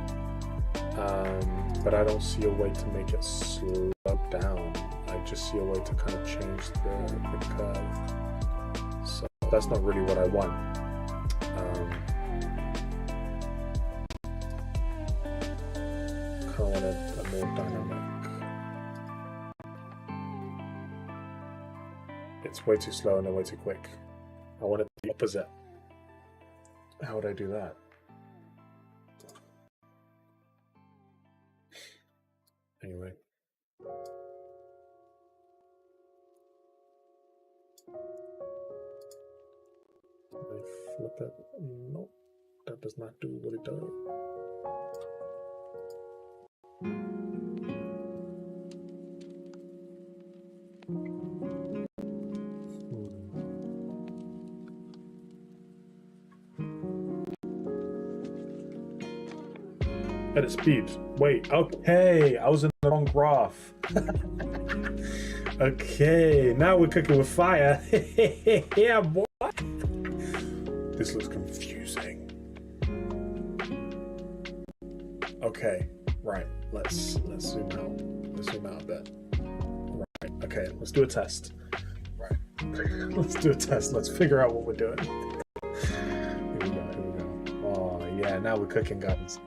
but I don't see a way to make it slow down. I just see a way to kind of change the curve. So that's not really what I want. Kind of want a more dynamic. It's way too slow and then way too quick. I want it the opposite. How would I do that? Anyway. Can I flip it? No, that does not do what it does. Edit speed. Wait, okay, I was in the wrong graph. Okay, now we're cooking with fire. Yeah, boy. This looks confusing. Okay, right. Let's zoom out. Let's zoom out a bit. Right. Okay, let's do a test. Right. Let's do a test. Let's figure out what we're doing. Here we go. Here we go. Oh yeah, now we're cooking, guys.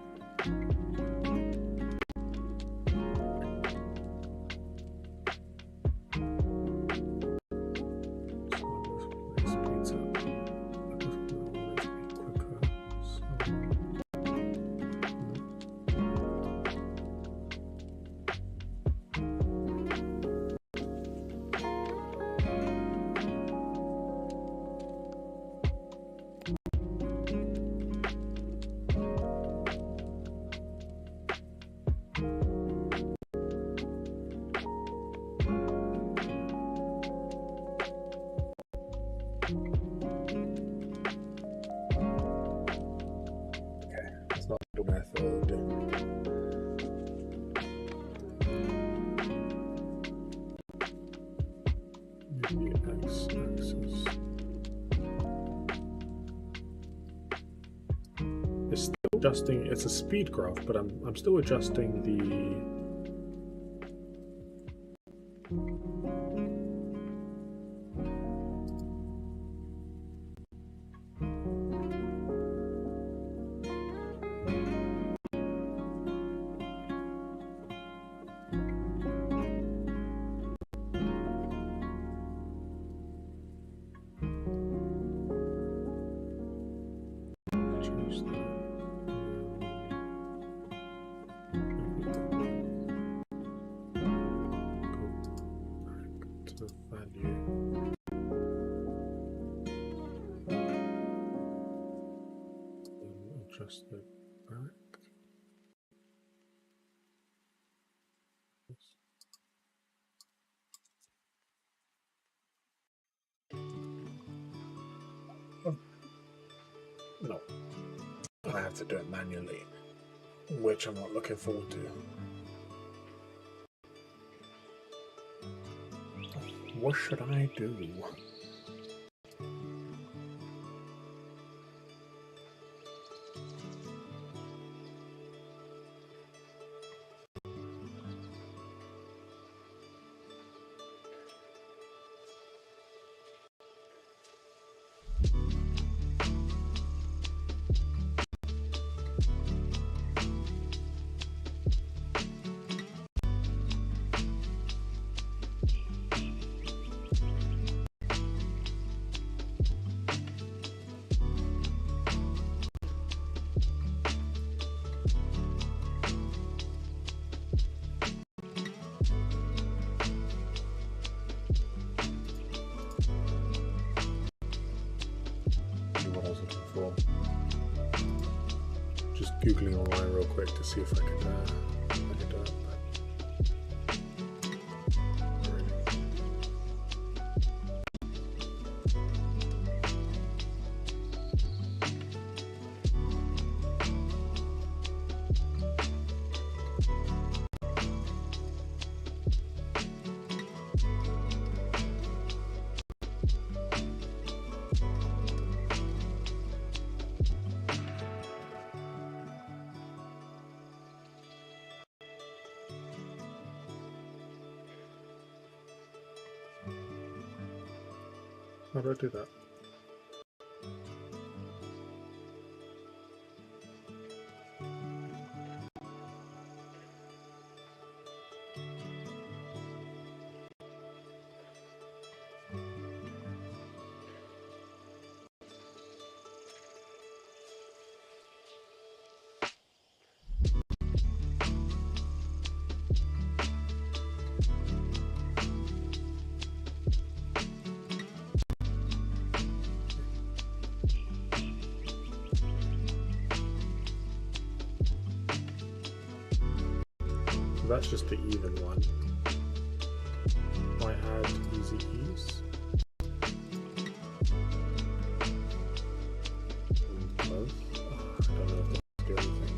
It's still adjusting. It's a speed graph, but I'm still adjusting the. Adjust it back. Oh. No, I have to do it manually, which I'm not looking forward to. What should I do? Just googling online real quick to see if I can do it. How do I do that? So that's just the even one. I add easy ease. And close. Oh, I don't know if that's the only thing.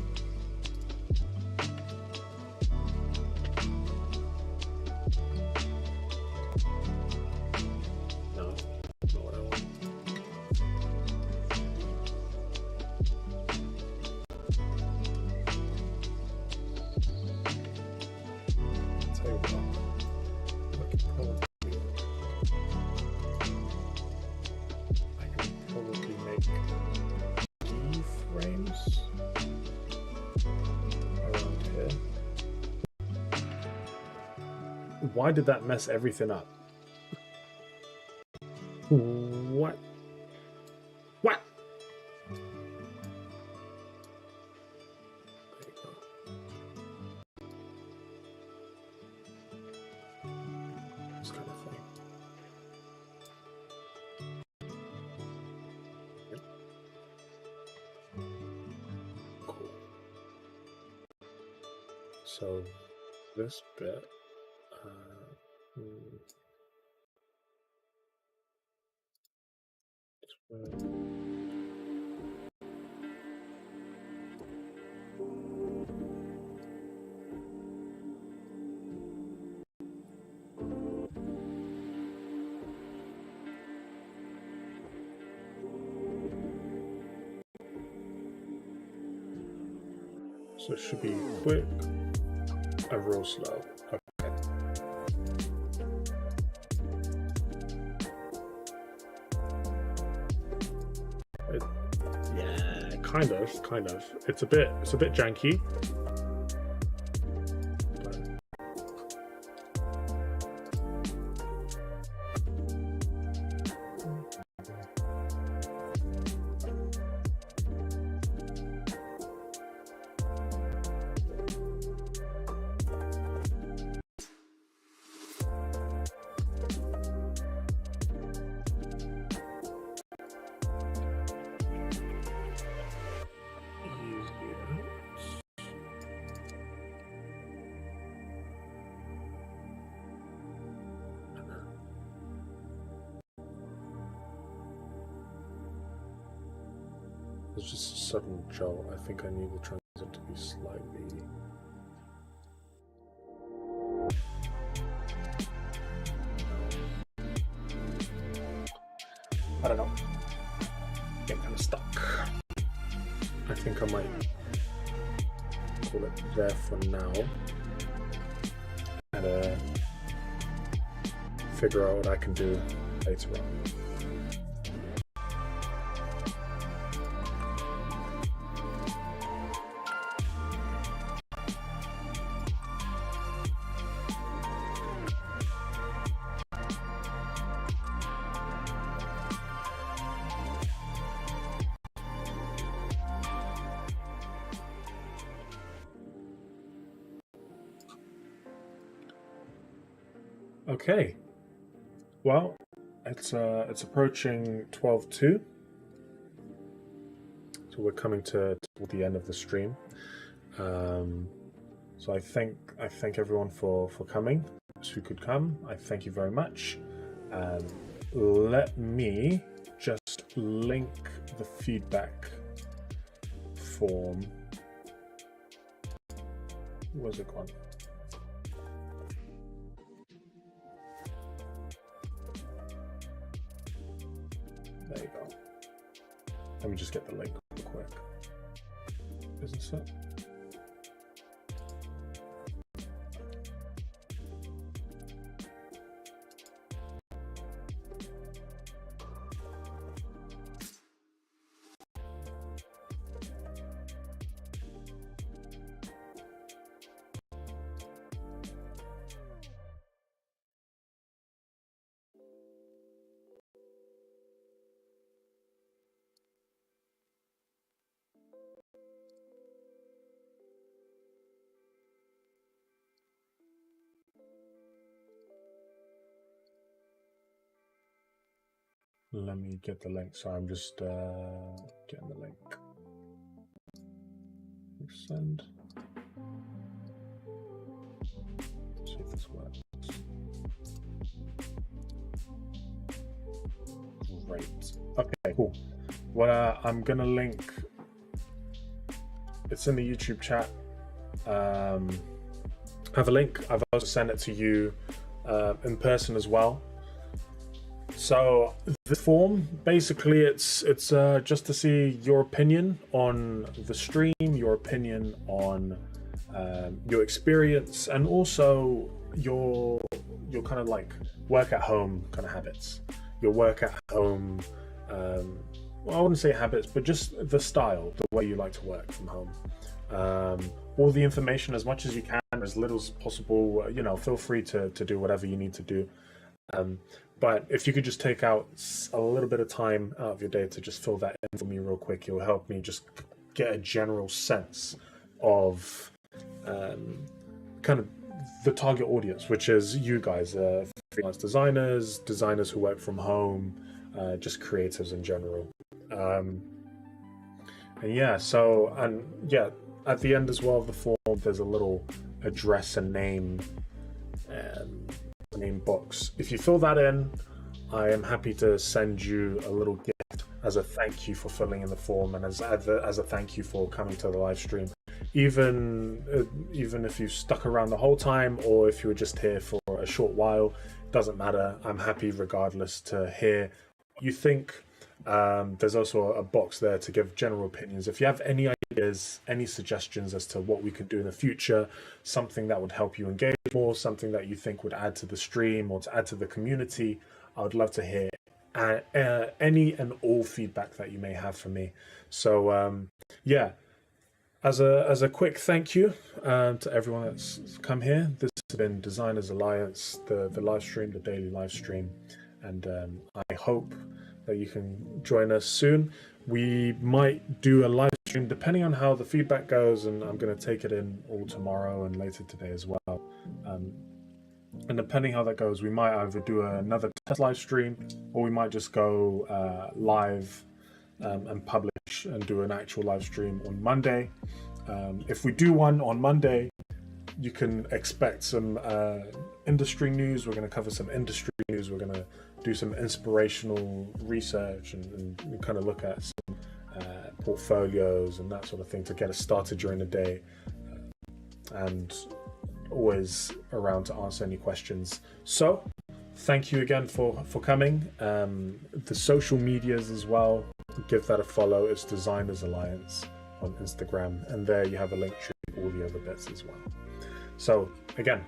like keyframes around here. Why did that mess everything up? What? What? There you go. This kind of thing. Yep. Cool. So this bit. So it should be quick and real slow. Okay. Yeah, kind of. It's a bit janky. There's just a sudden jolt. I think I need the transit to be slightly... I don't know. Getting kind of stuck. I think I might call it there for now. And figure out what I can do later on. Okay, well, it's approaching 12:02, so we're coming to the end of the stream. So I thank everyone for coming. Who could come? I thank you very much. Let me just link the feedback form. Where's it gone? There you go. Let me just get the link real quick. Isn't it? Let me get the link. So I'm just getting the link. Send. See if this works. Great. Okay, cool. Well, I'm gonna link. It's in the YouTube chat. I have a link. I've also sent it to you in person as well. So the form, basically, it's just to see your opinion on the stream, your opinion on your experience, and also your kind of like work at home kind of habits, your work at home well, I wouldn't say habits, but just the style, the way you like to work from home. All the information as much as you can, as little as possible. Feel free to do whatever you need to do. But if you could just take out a little bit of time out of your day to just fill that in for me real quick, it'll help me just get a general sense of kind of the target audience, which is you guys, freelance designers who work from home, just creatives in general. At the end as well of the form, there's a little address and name box. If you fill that in, I am happy to send you a little gift as a thank you for filling in the form and as a thank you for coming to the live stream. Even if you stuck around the whole time, or if you were just here for a short while, doesn't matter. I'm happy regardless to hear what you think. There's also a box there to give general opinions. If you have any ideas, any suggestions as to what we could do in the future, something that would help you engage more, something that you think would add to the stream or to add to the community, I would love to hear any and all feedback that you may have for me. So as a quick thank you to everyone that's come here. This has been Designers Alliance, the live stream, the daily live stream, and I hope that you can join us soon. We might do a live stream depending on how the feedback goes, and I'm going to take it in all tomorrow and later today as well. And depending how that goes, we might either do another test live stream, or we might just go live and publish and do an actual live stream on Monday. If we do one on Monday, you can expect some industry news. We're going to cover some industry news. We're going to do some inspirational research and kind of look at some portfolios and that sort of thing to get us started during the day, and always around to answer any questions. So thank you again for coming. The social medias as well, give that a follow. It's Designers Alliance on Instagram, and there you have a link to all the other bits as well. So again,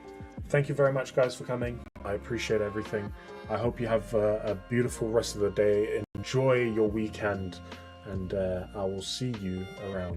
thank you very much, guys, for coming. I appreciate everything. I hope you have a beautiful rest of the day. Enjoy your weekend, and I will see you around.